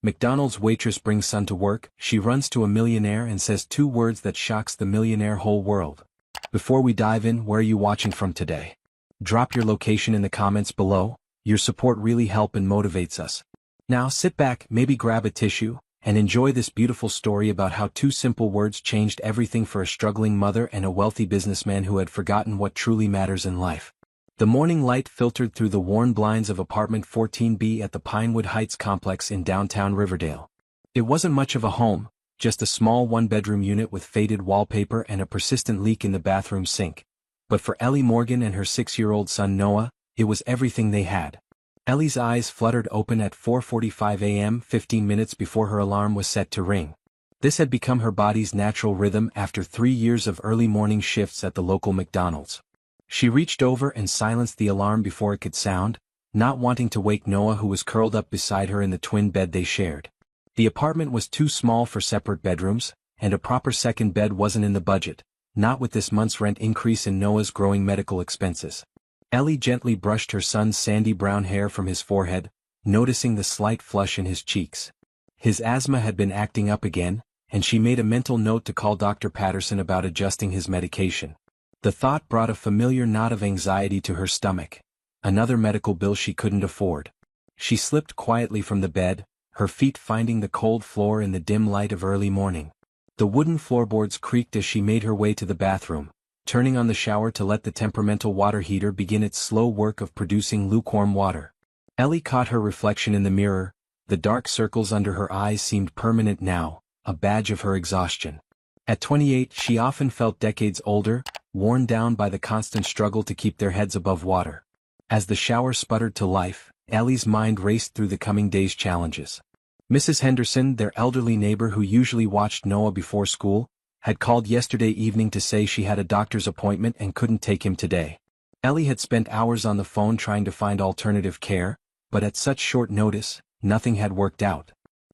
McDonald's waitress brings son to work, she runs to a millionaire and says two words that shocks the millionaire whole world. Before we dive in, where are you watching from today? Drop your location in the comments below, your support really helps and motivates us. Now sit back, maybe grab a tissue, and enjoy this beautiful story about how two simple words changed everything for a struggling mother and a wealthy businessman who had forgotten what truly matters in life. The morning light filtered through the worn blinds of apartment 14B at the Pinewood Heights complex in downtown Riverdale. It wasn't much of a home, just a small one-bedroom unit with faded wallpaper and a persistent leak in the bathroom sink. But for Ellie Morgan and her 6-year-old son Noah, it was everything they had. Ellie's eyes fluttered open at 4:45 a.m., 15 minutes before her alarm was set to ring. This had become her body's natural rhythm after 3 years of early morning shifts at the local McDonald's. She reached over and silenced the alarm before it could sound, not wanting to wake Noah, who was curled up beside her in the twin bed they shared. The apartment was too small for separate bedrooms, and a proper second bed wasn't in the budget, not with this month's rent increase and Noah's growing medical expenses. Ellie gently brushed her son's sandy brown hair from his forehead, noticing the slight flush in his cheeks. His asthma had been acting up again, and she made a mental note to call Dr. Patterson about adjusting his medication. The thought brought a familiar knot of anxiety to her stomach. Another medical bill she couldn't afford. She slipped quietly from the bed, her feet finding the cold floor in the dim light of early morning. The wooden floorboards creaked as she made her way to the bathroom, turning on the shower to let the temperamental water heater begin its slow work of producing lukewarm water. Ellie caught her reflection in the mirror. The dark circles under her eyes seemed permanent now, a badge of her exhaustion. At 28, she often felt decades older, worn down by the constant struggle to keep their heads above water. As the shower sputtered to life, Ellie's mind raced through the coming day's challenges. Mrs. Henderson, their elderly neighbor who usually watched Noah before school, had called yesterday evening to say she had a doctor's appointment and couldn't take him today. Ellie had spent hours on the phone trying to find alternative care, but at such short notice, nothing had worked out.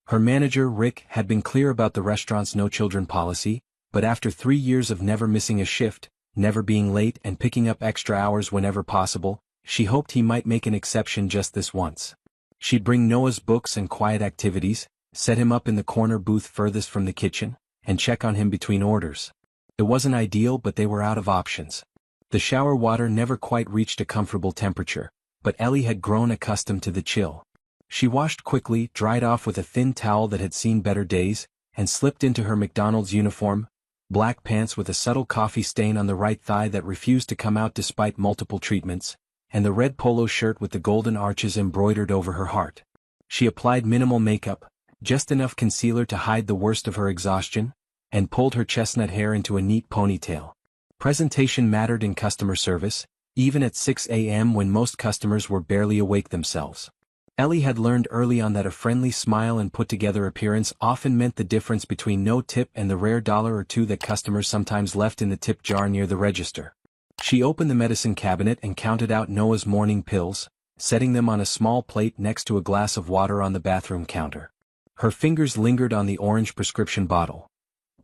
Her manager, Rick, had been clear about the restaurant's no-children policy, but after 3 years of never missing a shift, never being late and picking up extra hours whenever possible, she hoped he might make an exception just this once. She'd bring Noah's books and quiet activities, set him up in the corner booth furthest from the kitchen, and check on him between orders. It wasn't ideal, but they were out of options. The shower water never quite reached a comfortable temperature, but Ellie had grown accustomed to the chill. She washed quickly, dried off with a thin towel that had seen better days, and slipped into her McDonald's uniform, black pants with a subtle coffee stain on the right thigh that refused to come out despite multiple treatments, and the red polo shirt with the golden arches embroidered over her heart. She applied minimal makeup, just enough concealer to hide the worst of her exhaustion, and pulled her chestnut hair into a neat ponytail. Presentation mattered in customer service, even at 6 a.m. when most customers were barely awake themselves. Ellie had learned early on that a friendly smile and put-together appearance often meant the difference between no tip and the rare $1 or $2 that customers sometimes left in the tip jar near the register. She opened the medicine cabinet and counted out Noah's morning pills, setting them on a small plate next to a glass of water on the bathroom counter. Her fingers lingered on the orange prescription bottle.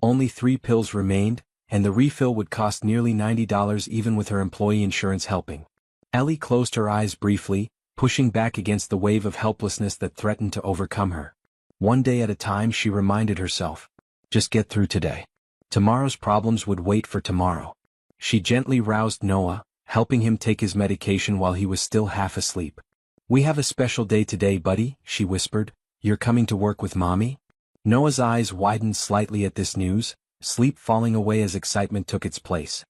Only 3 pills remained, and the refill would cost nearly $90 even with her employee insurance helping. Ellie closed her eyes briefly, pushing back against the wave of helplessness that threatened to overcome her. One day at a time, she reminded herself. Just get through today. Tomorrow's problems would wait for tomorrow. She gently roused Noah, helping him take his medication while he was still half asleep. "We have a special day today, buddy," she whispered. "You're coming to work with Mommy?" Noah's eyes widened slightly at this news, sleep falling away as excitement took its place.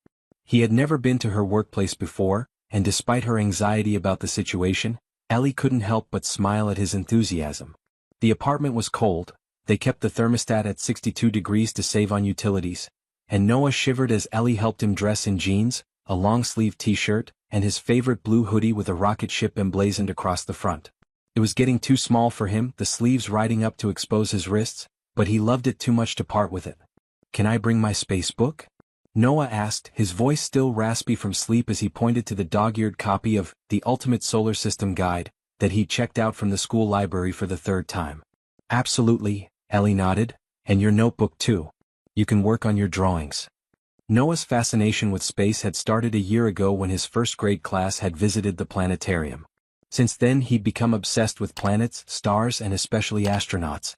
He had never been to her workplace before, and despite her anxiety about the situation, Ellie couldn't help but smile at his enthusiasm. The apartment was cold, they kept the thermostat at 62 degrees to save on utilities, and Noah shivered as Ellie helped him dress in jeans, a long-sleeved t-shirt, and his favorite blue hoodie with a rocket ship emblazoned across the front. It was getting too small for him, the sleeves riding up to expose his wrists, but he loved it too much to part with it. "Can I bring my space book?" Noah asked, his voice still raspy from sleep as he pointed to the dog-eared copy of The Ultimate Solar System Guide that he'd checked out from the school library for the 3rd time. "Absolutely," Ellie nodded, "and your notebook too. You can work on your drawings." Noah's fascination with space had started a year ago when his first-grade class had visited the planetarium. Since then he'd become obsessed with planets, stars and especially astronauts.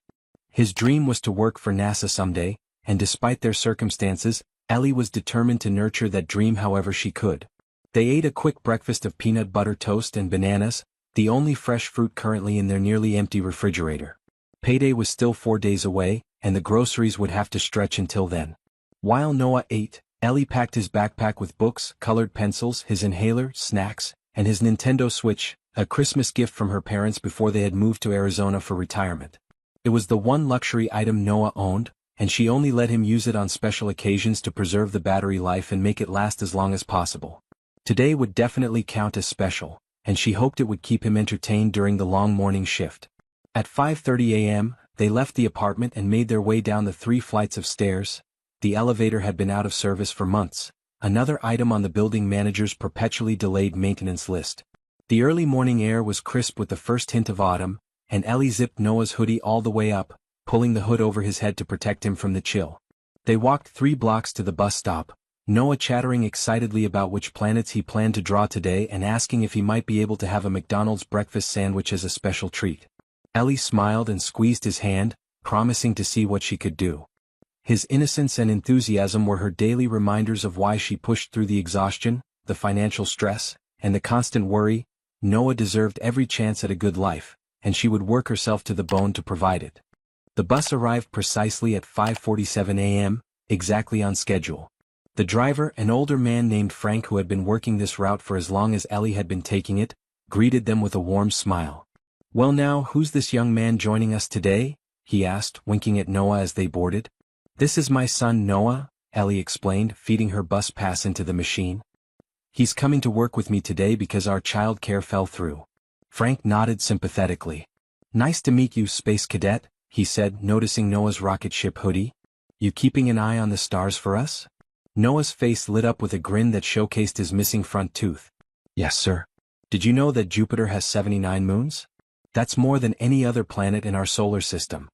His dream was to work for NASA someday, and despite their circumstances, Ellie was determined to nurture that dream however she could. They ate a quick breakfast of peanut butter toast and bananas, the only fresh fruit currently in their nearly empty refrigerator. Payday was still 4 days away, and the groceries would have to stretch until then. While Noah ate, Ellie packed his backpack with books, colored pencils, his inhaler, snacks, and his Nintendo Switch, a Christmas gift from her parents before they had moved to Arizona for retirement. It was the one luxury item Noah owned, and she only let him use it on special occasions to preserve the battery life and make it last as long as possible. Today would definitely count as special, and she hoped it would keep him entertained during the long morning shift. At 5:30 a.m., they left the apartment and made their way down the 3 flights of stairs. The elevator had been out of service for months, another item on the building manager's perpetually delayed maintenance list. The early morning air was crisp with the first hint of autumn, and Ellie zipped Noah's hoodie all the way up, pulling the hood over his head to protect him from the chill. They walked 3 blocks to the bus stop, Noah chattering excitedly about which planets he planned to draw today and asking if he might be able to have a McDonald's breakfast sandwich as a special treat. Ellie smiled and squeezed his hand, promising to see what she could do. His innocence and enthusiasm were her daily reminders of why she pushed through the exhaustion, the financial stress, and the constant worry. Noah deserved every chance at a good life, and she would work herself to the bone to provide it. The bus arrived precisely at 5:47 a.m., exactly on schedule. The driver, an older man named Frank who had been working this route for as long as Ellie had been taking it, greeted them with a warm smile. "Well now, who's this young man joining us today?" he asked, winking at Noah as they boarded. "This is my son Noah," Ellie explained, feeding her bus pass into the machine. "He's coming to work with me today because our child care fell through." Frank nodded sympathetically. "Nice to meet you, Space Cadet," he said, noticing Noah's rocket ship hoodie. "You keeping an eye on the stars for us?" Noah's face lit up with a grin that showcased his missing front tooth. "Yes, sir. Did you know that Jupiter has 79 moons? That's more than any other planet in our solar system."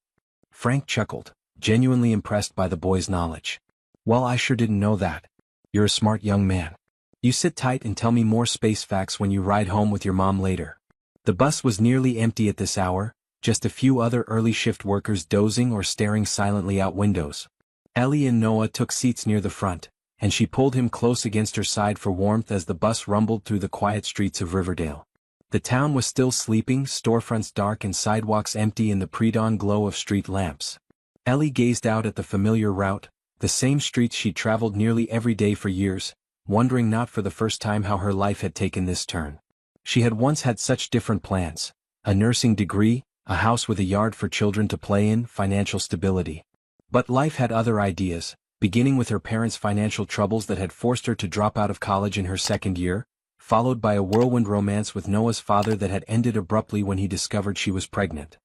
Frank chuckled, genuinely impressed by the boy's knowledge. "Well, I sure didn't know that. You're a smart young man. You sit tight and tell me more space facts when you ride home with your mom later." The bus was nearly empty at this hour, just a few other early shift workers dozing or staring silently out windows. Ellie and Noah took seats near the front, and she pulled him close against her side for warmth as the bus rumbled through the quiet streets of Riverdale. The town was still sleeping, storefronts dark and sidewalks empty in the pre-dawn glow of street lamps. Ellie gazed out at the familiar route, the same streets she'd traveled nearly every day for years, wondering not for the first time how her life had taken this turn. She had once had such different plans: a nursing degree, a house with a yard for children to play in, financial stability. But life had other ideas, beginning with her parents' financial troubles that had forced her to drop out of college in her second year, followed by a whirlwind romance with Noah's father that had ended abruptly when he discovered she was pregnant.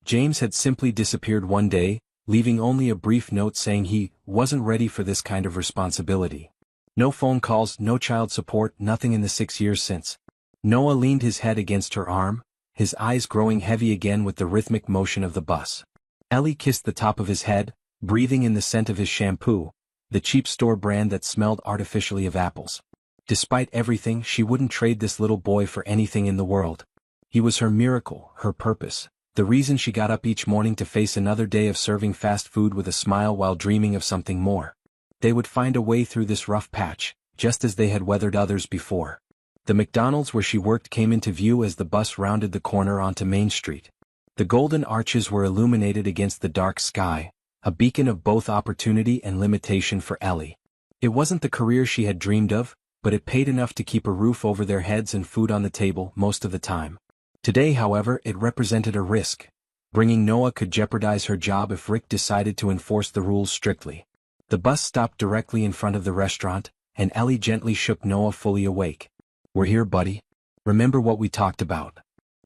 James had simply disappeared one day, leaving only a brief note saying he wasn't ready for this kind of responsibility. No phone calls, no child support, nothing in the 6 years since. Noah leaned his head against her arm, his eyes growing heavy again with the rhythmic motion of the bus. Ellie kissed the top of his head, breathing in the scent of his shampoo, the cheap store brand that smelled artificially of apples. Despite everything, she wouldn't trade this little boy for anything in the world. He was her miracle, her purpose, the reason she got up each morning to face another day of serving fast food with a smile while dreaming of something more. They would find a way through this rough patch, just as they had weathered others before. The McDonald's where she worked came into view as the bus rounded the corner onto Main Street. The golden arches were illuminated against the dark sky, a beacon of both opportunity and limitation for Ellie. It wasn't the career she had dreamed of, but it paid enough to keep a roof over their heads and food on the table most of the time. Today, however, it represented a risk. Bringing Noah could jeopardize her job if Rick decided to enforce the rules strictly. The bus stopped directly in front of the restaurant, and Ellie gently shook Noah fully awake. "We're here, buddy. Remember what we talked about?"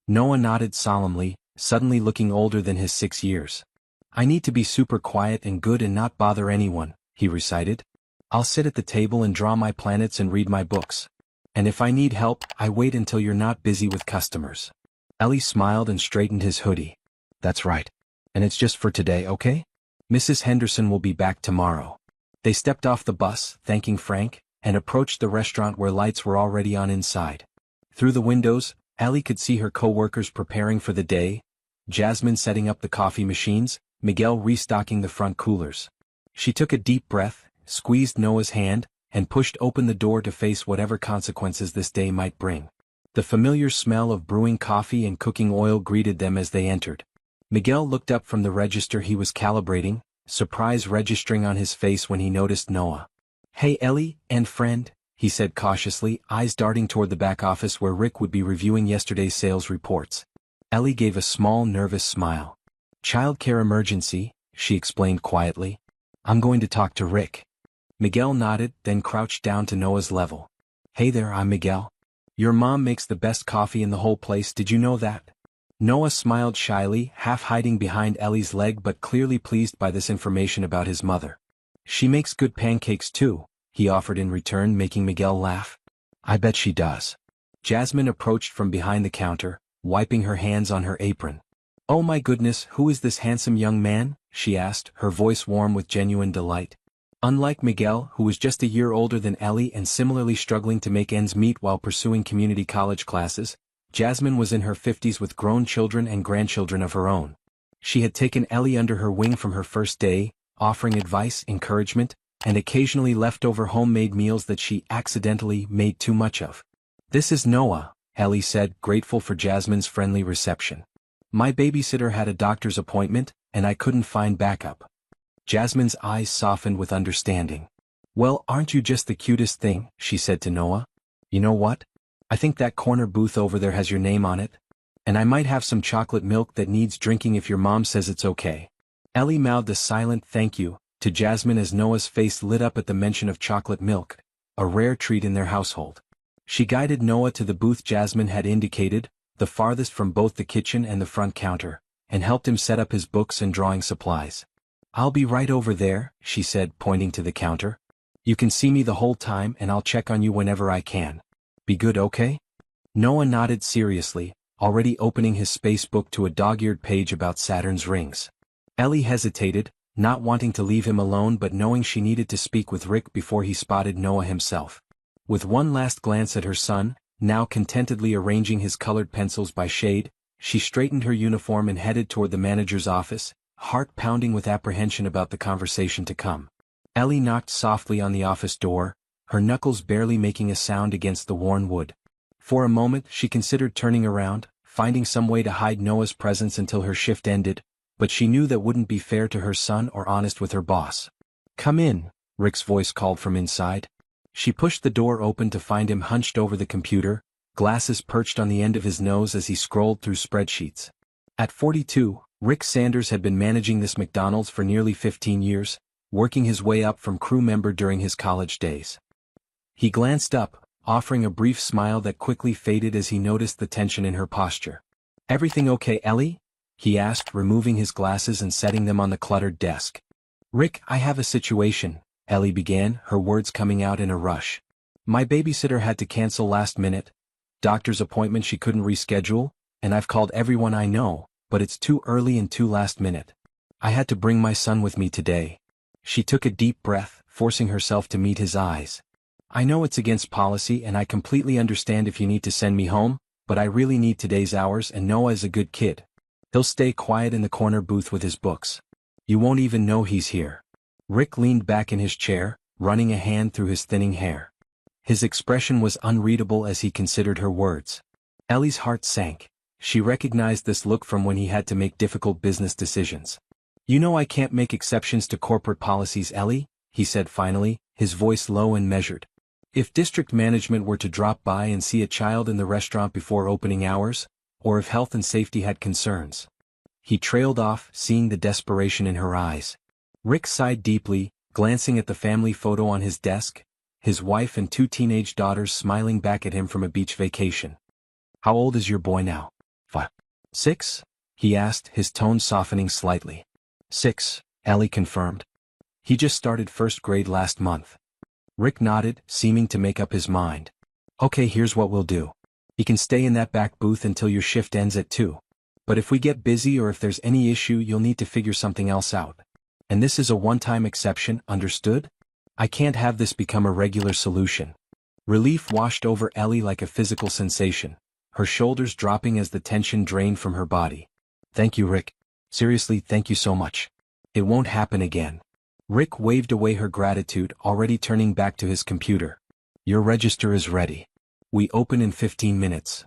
Noah nodded solemnly, suddenly looking older than his 6 years. "I need to be super quiet and good and not bother anyone," he recited. "I'll sit at the table and draw my planets and read my books. And if I need help, I wait until you're not busy with customers." Ellie smiled and straightened his hoodie. "That's right. And it's just for today, okay? Mrs. Henderson will be back tomorrow." They stepped off the bus, thanking Frank, and approached the restaurant where lights were already on inside. Through the windows, Ellie could see her co-workers preparing for the day, Jasmine setting up the coffee machines, Miguel restocking the front coolers. She took a deep breath, squeezed Noah's hand, and pushed open the door to face whatever consequences this day might bring. The familiar smell of brewing coffee and cooking oil greeted them as they entered. Miguel looked up from the register he was calibrating, surprise registering on his face when he noticed Noah. "Hey Ellie, and friend," he said cautiously, eyes darting toward the back office where Rick would be reviewing yesterday's sales reports. Ellie gave a small nervous smile. "Childcare emergency," she explained quietly. "I'm going to talk to Rick." Miguel nodded, then crouched down to Noah's level. "Hey there, I'm Miguel. Your mom makes the best coffee in the whole place, did you know that?" Noah smiled shyly, half hiding behind Ellie's leg but clearly pleased by this information about his mother. "She makes good pancakes too," he offered in return, making Miguel laugh. "I bet she does." Jasmine approached from behind the counter, wiping her hands on her apron. "Oh my goodness, who is this handsome young man?" she asked, her voice warm with genuine delight. Unlike Miguel, who was just a year older than Ellie and similarly struggling to make ends meet while pursuing community college classes, Jasmine was in her 50s with grown children and grandchildren of her own. She had taken Ellie under her wing from her first day, offering advice, encouragement, and occasionally leftover homemade meals that she accidentally made too much of. "This is Noah," Ellie said, grateful for Jasmine's friendly reception. "My babysitter had a doctor's appointment, and I couldn't find backup." Jasmine's eyes softened with understanding. "Well, aren't you just the cutest thing?" she said to Noah. "You know what? I think that corner booth over there has your name on it. And I might have some chocolate milk that needs drinking if your mom says it's okay." Ellie mouthed a silent thank you to Jasmine as Noah's face lit up at the mention of chocolate milk, a rare treat in their household. She guided Noah to the booth Jasmine had indicated, the farthest from both the kitchen and the front counter, and helped him set up his books and drawing supplies. "I'll be right over there," she said, pointing to the counter. "You can see me the whole time and I'll check on you whenever I can. Be good, okay?" Noah nodded seriously, already opening his space book to a dog-eared page about Saturn's rings. Ellie hesitated, not wanting to leave him alone but knowing she needed to speak with Rick before he spotted Noah himself. With one last glance at her son, now contentedly arranging his colored pencils by shade, she straightened her uniform and headed toward the manager's office, heart pounding with apprehension about the conversation to come. Ellie knocked softly on the office door, her knuckles barely making a sound against the worn wood. For a moment she considered turning around, finding some way to hide Noah's presence until her shift ended, but she knew that wouldn't be fair to her son or honest with her boss. "Come in," Rick's voice called from inside. She pushed the door open to find him hunched over the computer, glasses perched on the end of his nose as he scrolled through spreadsheets. At 42, Rick Sanders had been managing this McDonald's for nearly 15 years, working his way up from crew member during his college days. He glanced up, offering a brief smile that quickly faded as he noticed the tension in her posture. "Everything okay, Ellie?" he asked, removing his glasses and setting them on the cluttered desk. "Rick, I have a situation," Ellie began, her words coming out in a rush. "My babysitter had to cancel last minute, doctor's appointment she couldn't reschedule, and I've called everyone I know, but it's too early and too last minute. I had to bring my son with me today." She took a deep breath, forcing herself to meet his eyes. "I know it's against policy and I completely understand if you need to send me home, but I really need today's hours and Noah is a good kid. He'll stay quiet in the corner booth with his books. You won't even know he's here." Rick leaned back in his chair, running a hand through his thinning hair. His expression was unreadable as he considered her words. Ellie's heart sank. She recognized this look from when he had to make difficult business decisions. "You know I can't make exceptions to corporate policies, Ellie," he said finally, his voice low and measured. "If district management were to drop by and see a child in the restaurant before opening hours, or if health and safety had concerns." He trailed off, seeing the desperation in her eyes. Rick sighed deeply, glancing at the family photo on his desk, his wife and 2 teenage daughters smiling back at him from a beach vacation. "How old is your boy now?" 5. 6? he asked, his tone softening slightly. 6, Ellie confirmed. "He just started first grade last month." Rick nodded, seeming to make up his mind. "Okay, here's what we'll do. He can stay in that back booth until your shift ends at 2. But if we get busy or if there's any issue you'll need to figure something else out. And this is a one-time exception, understood? I can't have this become a regular solution." Relief washed over Ellie like a physical sensation. her shoulders dropping as the tension drained from her body. "Thank you, Rick. Seriously, thank you so much. It won't happen again." Rick waved away her gratitude, already turning back to his computer. "Your register is ready. We open in 15 minutes.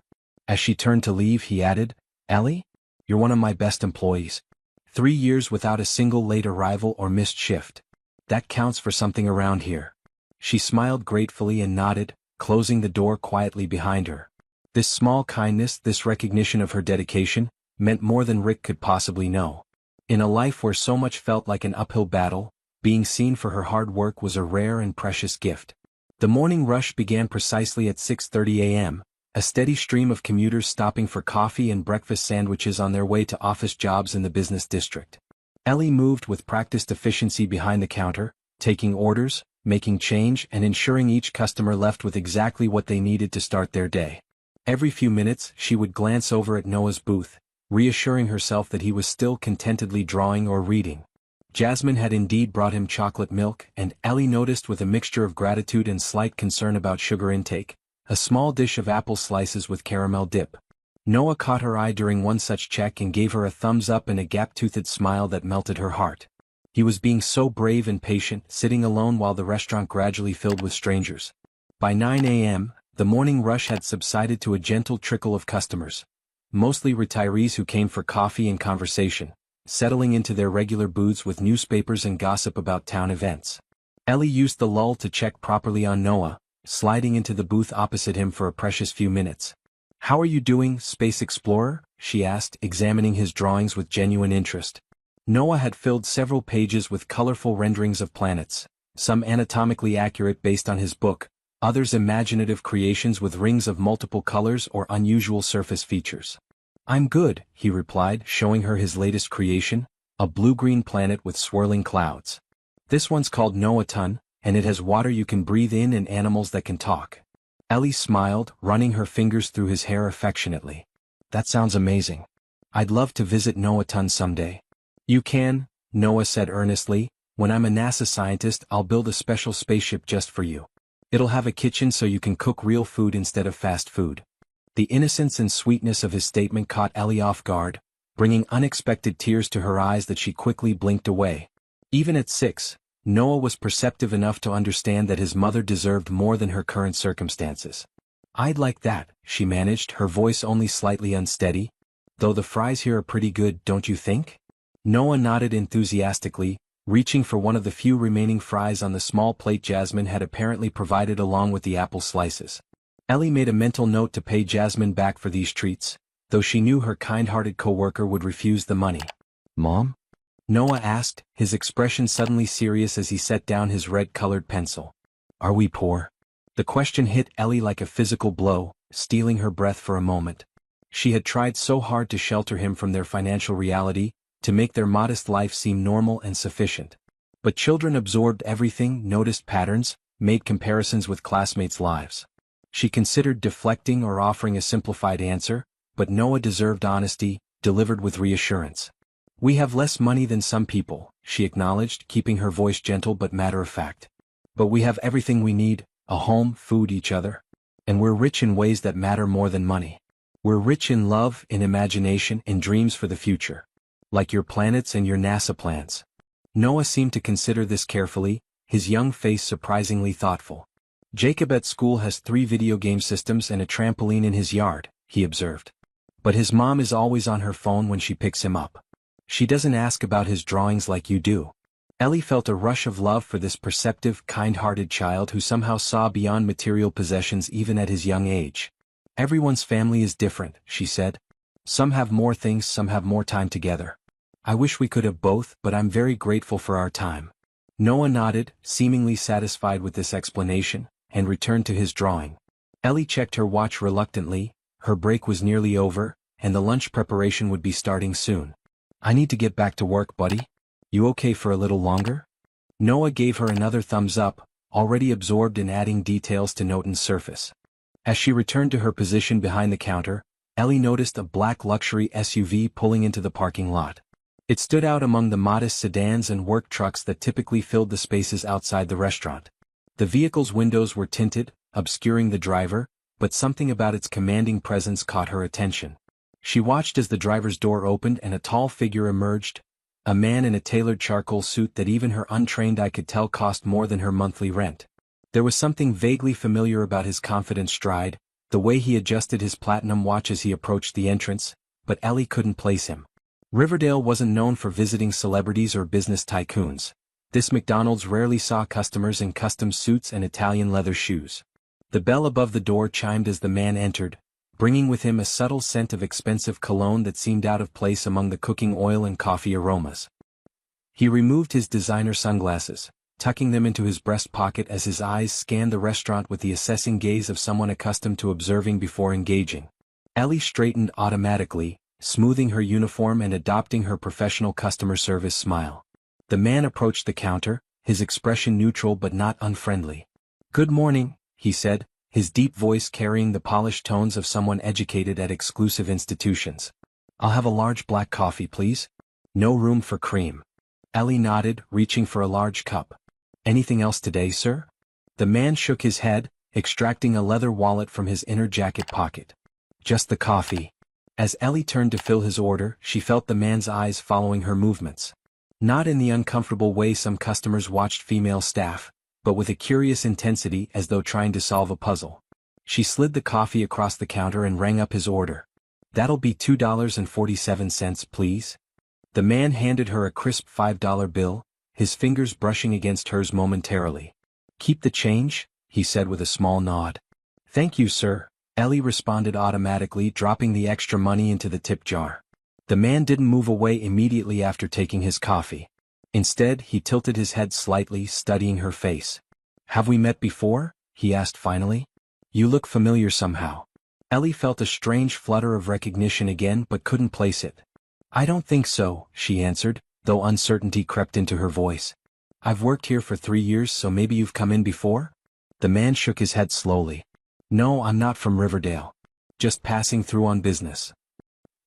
As she turned to leave, he added, "Ellie? You're one of my best employees. 3 years without a single late arrival or missed shift. That counts for something around here." She smiled gratefully and nodded, closing the door quietly behind her. This small kindness, this recognition of her dedication, meant more than Rick could possibly know. In a life where so much felt like an uphill battle, being seen for her hard work was a rare and precious gift. The morning rush began precisely at 6:30 a.m., a steady stream of commuters stopping for coffee and breakfast sandwiches on their way to office jobs in the business district. Ellie moved with practiced efficiency behind the counter, taking orders, making change, and ensuring each customer left with exactly what they needed to start their day. Every few minutes, she would glance over at Noah's booth, reassuring herself that he was still contentedly drawing or reading. Jasmine had indeed brought him chocolate milk, and Ellie noticed with a mixture of gratitude and slight concern about sugar intake, a small dish of apple slices with caramel dip. Noah caught her eye during one such check and gave her a thumbs up and a gap-toothed smile that melted her heart. He was being so brave and patient, sitting alone while the restaurant gradually filled with strangers. By 9 a.m., the morning rush had subsided to a gentle trickle of customers, mostly retirees who came for coffee and conversation, settling into their regular booths with newspapers and gossip about town events. Ellie used the lull to check properly on Noah, sliding into the booth opposite him for a precious few minutes. "How are you doing, Space Explorer?" she asked, examining his drawings with genuine interest. Noah had filled several pages with colorful renderings of planets, some anatomically accurate based on his book, others imaginative creations with rings of multiple colors or unusual surface features. "I'm good," he replied, showing her his latest creation, a blue-green planet with swirling clouds. "This one's called Noah-ton, and it has water you can breathe in and animals that can talk." Ellie smiled, running her fingers through his hair affectionately. "That sounds amazing. I'd love to visit Noah-ton someday." "You can," Noah said earnestly. "When I'm a NASA scientist, I'll build a special spaceship just for you. It'll have a kitchen so you can cook real food instead of fast food." The innocence and sweetness of his statement caught Ellie off guard, bringing unexpected tears to her eyes that she quickly blinked away. Even at 6, Noah was perceptive enough to understand that his mother deserved more than her current circumstances. "I'd like that," she managed, her voice only slightly unsteady. "Though the fries here are pretty good, don't you think?" Noah nodded enthusiastically, reaching for one of the few remaining fries on the small plate Jasmine had apparently provided along with the apple slices. Ellie made a mental note to pay Jasmine back for these treats, though she knew her kind-hearted co-worker would refuse the money. "Mom?" Noah asked, his expression suddenly serious as he set down his red-colored pencil. "Are we poor?" The question hit Ellie like a physical blow, stealing her breath for a moment. She had tried so hard to shelter him from their financial reality, to make their modest life seem normal and sufficient. But children absorbed everything, noticed patterns, made comparisons with classmates' lives. She considered deflecting or offering a simplified answer, but Noah deserved honesty, delivered with reassurance. "We have less money than some people," she acknowledged, keeping her voice gentle but matter-of-fact. "But we have everything we need, a home, food, each other. And we're rich in ways that matter more than money. We're rich in love, in imagination, in dreams for the future. Like your planets and your NASA plans." Noah seemed to consider this carefully, his young face surprisingly thoughtful. "Jacob at school has 3 video game systems and a trampoline in his yard," he observed. "But his mom is always on her phone when she picks him up. She doesn't ask about his drawings like you do." Ellie felt a rush of love for this perceptive, kind-hearted child who somehow saw beyond material possessions even at his young age. "Everyone's family is different," she said. "Some have more things, some have more time together. I wish we could have both, but I'm very grateful for our time." Noah nodded, seemingly satisfied with this explanation, and returned to his drawing. Ellie checked her watch reluctantly, her break was nearly over, and the lunch preparation would be starting soon. "I need to get back to work, buddy. You okay for a little longer?" Noah gave her another thumbs up, already absorbed in adding details to Noton's surface. As she returned to her position behind the counter, Ellie noticed a black luxury SUV pulling into the parking lot. It stood out among the modest sedans and work trucks that typically filled the spaces outside the restaurant. The vehicle's windows were tinted, obscuring the driver, but something about its commanding presence caught her attention. She watched as the driver's door opened and a tall figure emerged, a man in a tailored charcoal suit that even her untrained eye could tell cost more than her monthly rent. There was something vaguely familiar about his confident stride, the way he adjusted his platinum watch as he approached the entrance, but Ellie couldn't place him. Riverdale wasn't known for visiting celebrities or business tycoons. This McDonald's rarely saw customers in custom suits and Italian leather shoes. The bell above the door chimed as the man entered, bringing with him a subtle scent of expensive cologne that seemed out of place among the cooking oil and coffee aromas. He removed his designer sunglasses, tucking them into his breast pocket as his eyes scanned the restaurant with the assessing gaze of someone accustomed to observing before engaging. Ellie straightened automatically, smoothing her uniform and adopting her professional customer service smile. The man approached the counter, his expression neutral but not unfriendly. "Good morning," he said, his deep voice carrying the polished tones of someone educated at exclusive institutions. "I'll have a large black coffee, please. No room for cream." Ellie nodded, reaching for a large cup. "Anything else today, sir?" The man shook his head, extracting a leather wallet from his inner jacket pocket. "Just the coffee." As Ellie turned to fill his order, she felt the man's eyes following her movements. Not in the uncomfortable way some customers watched female staff, but with a curious intensity as though trying to solve a puzzle. She slid the coffee across the counter and rang up his order. "That'll be $2.47, please." The man handed her a crisp $5 bill, his fingers brushing against hers momentarily. "Keep the change?" he said with a small nod. "Thank you, sir," Ellie responded automatically, dropping the extra money into the tip jar. The man didn't move away immediately after taking his coffee. Instead, he tilted his head slightly, studying her face. "Have we met before?" he asked finally. "You look familiar somehow." Ellie felt a strange flutter of recognition again but couldn't place it. "I don't think so," she answered, though uncertainty crept into her voice. "I've worked here for 3 years, so maybe you've come in before?" The man shook his head slowly. "No, I'm not from Riverdale. Just passing through on business."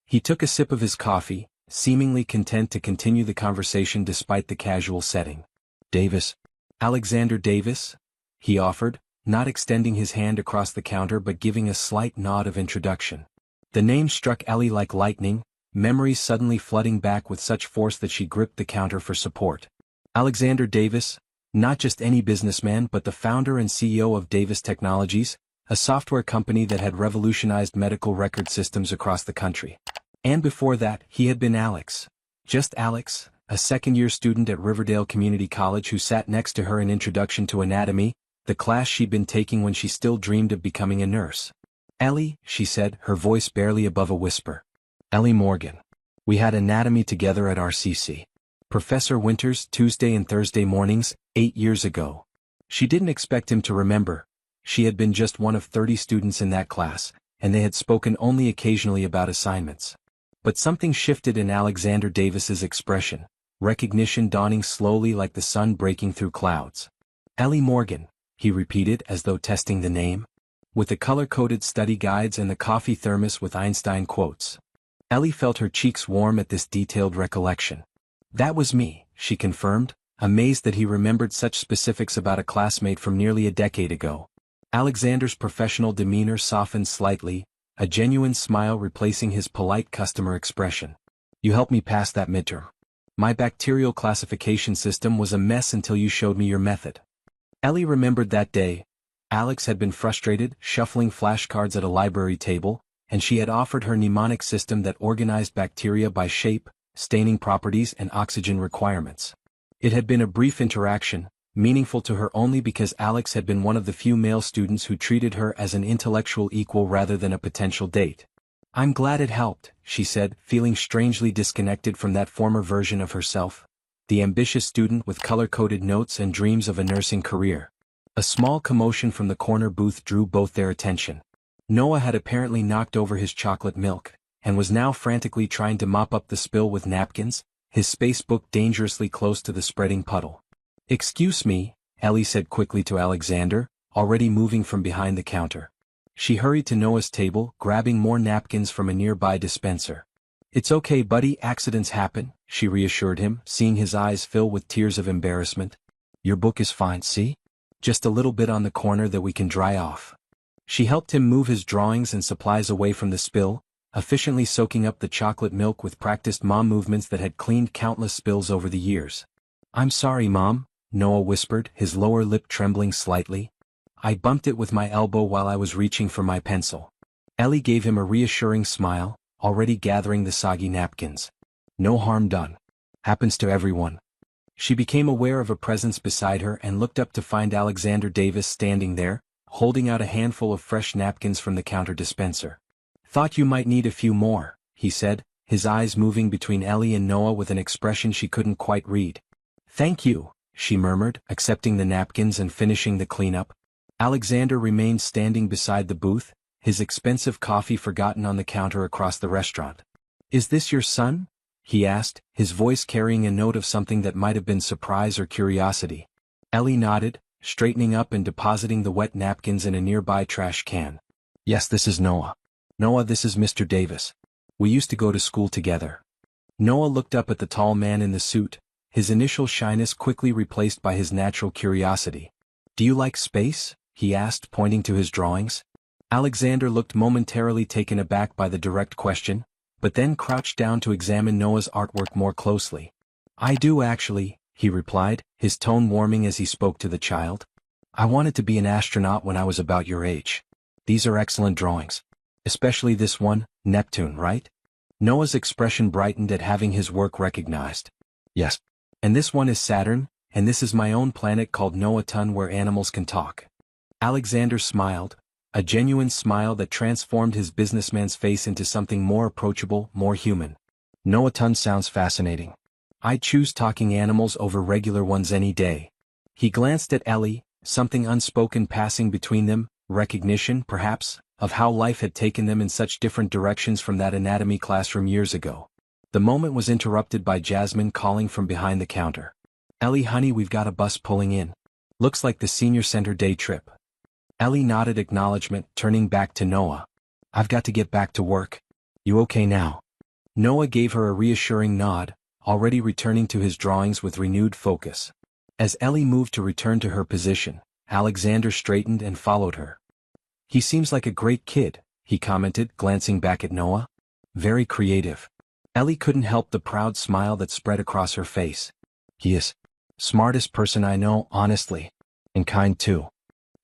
He took a sip of his coffee, seemingly content to continue the conversation despite the casual setting. "Davis. Alexander Davis?" he offered, not extending his hand across the counter but giving a slight nod of introduction. The name struck Ellie like lightning, memories suddenly flooding back with such force that she gripped the counter for support. Alexander Davis, not just any businessman but the founder and CEO of Davis Technologies, a software company that had revolutionized medical record systems across the country. And before that, he had been Alex. Just Alex, a second-year student at Riverdale Community College who sat next to her in Introduction to Anatomy, the class she'd been taking when she still dreamed of becoming a nurse. "Ellie," she said, her voice barely above a whisper. "Ellie Morgan. We had anatomy together at RCC. Professor Winters, Tuesday and Thursday mornings, 8 years ago." She didn't expect him to remember. She had been just one of 30 students in that class, and they had spoken only occasionally about assignments. But something shifted in Alexander Davis's expression, recognition dawning slowly like the sun breaking through clouds. "Ellie Morgan," he repeated as though testing the name. "With the color-coded study guides and the coffee thermos with Einstein quotes." Ellie felt her cheeks warm at this detailed recollection. "That was me," she confirmed, amazed that he remembered such specifics about a classmate from nearly a decade ago. Alexander's professional demeanor softened slightly, a genuine smile replacing his polite customer expression. "You helped me pass that midterm. My bacterial classification system was a mess until you showed me your method." Ellie remembered that day. Alex had been frustrated, shuffling flashcards at a library table, and she had offered her mnemonic system that organized bacteria by shape, staining properties and oxygen requirements. It had been a brief interaction, meaningful to her only because Alex had been one of the few male students who treated her as an intellectual equal rather than a potential date. "I'm glad it helped," she said, feeling strangely disconnected from that former version of herself, the ambitious student with color-coded notes and dreams of a nursing career. A small commotion from the corner booth drew both their attention. Noah had apparently knocked over his chocolate milk, and was now frantically trying to mop up the spill with napkins, his space book dangerously close to the spreading puddle. "Excuse me," Ellie said quickly to Alexander, already moving from behind the counter. She hurried to Noah's table, grabbing more napkins from a nearby dispenser. "It's okay, buddy, accidents happen," she reassured him, seeing his eyes fill with tears of embarrassment. "Your book is fine, see? Just a little bit on the corner that we can dry off." She helped him move his drawings and supplies away from the spill, efficiently soaking up the chocolate milk with practiced mom movements that had cleaned countless spills over the years. "I'm sorry, Mom," Noah whispered, his lower lip trembling slightly. "I bumped it with my elbow while I was reaching for my pencil." Ellie gave him a reassuring smile, already gathering the soggy napkins. "No harm done. Happens to everyone." She became aware of a presence beside her and looked up to find Alexander Davis standing there, holding out a handful of fresh napkins from the counter dispenser. "Thought you might need a few more," he said, his eyes moving between Ellie and Noah with an expression she couldn't quite read. "Thank you," she murmured, accepting the napkins and finishing the cleanup. Alexander remained standing beside the booth, his expensive coffee forgotten on the counter across the restaurant. "Is this your son?" he asked, his voice carrying a note of something that might have been surprise or curiosity. Ellie nodded, straightening up and depositing the wet napkins in a nearby trash can. "Yes, this is Noah. Noah, this is Mr. Davis. We used to go to school together." Noah looked up at the tall man in the suit, his initial shyness quickly replaced by his natural curiosity. "Do you like space?" he asked, pointing to his drawings. Alexander looked momentarily taken aback by the direct question, but then crouched down to examine Noah's artwork more closely. "I do actually," he replied, his tone warming as he spoke to the child. "I wanted to be an astronaut when I was about your age. These are excellent drawings. Especially this one, Neptune, right?" Noah's expression brightened at having his work recognized. "Yes. And this one is Saturn, and this is my own planet called Noatun where animals can talk." Alexander smiled, a genuine smile that transformed his businessman's face into something more approachable, more human. "Noatun sounds fascinating. I'd choose talking animals over regular ones any day." He glanced at Ellie, something unspoken passing between them, recognition, perhaps, of how life had taken them in such different directions from that anatomy classroom years ago. The moment was interrupted by Jasmine calling from behind the counter. "Ellie, honey, we've got a bus pulling in. Looks like the senior center day trip." Ellie nodded acknowledgement, turning back to Noah. "I've got to get back to work. You okay now?" Noah gave her a reassuring nod, already returning to his drawings with renewed focus. As Ellie moved to return to her position, Alexander straightened and followed her. "He seems like a great kid," he commented, glancing back at Noah. "Very creative." Ellie couldn't help the proud smile that spread across her face. "He is. Smartest person I know, honestly. And kind too."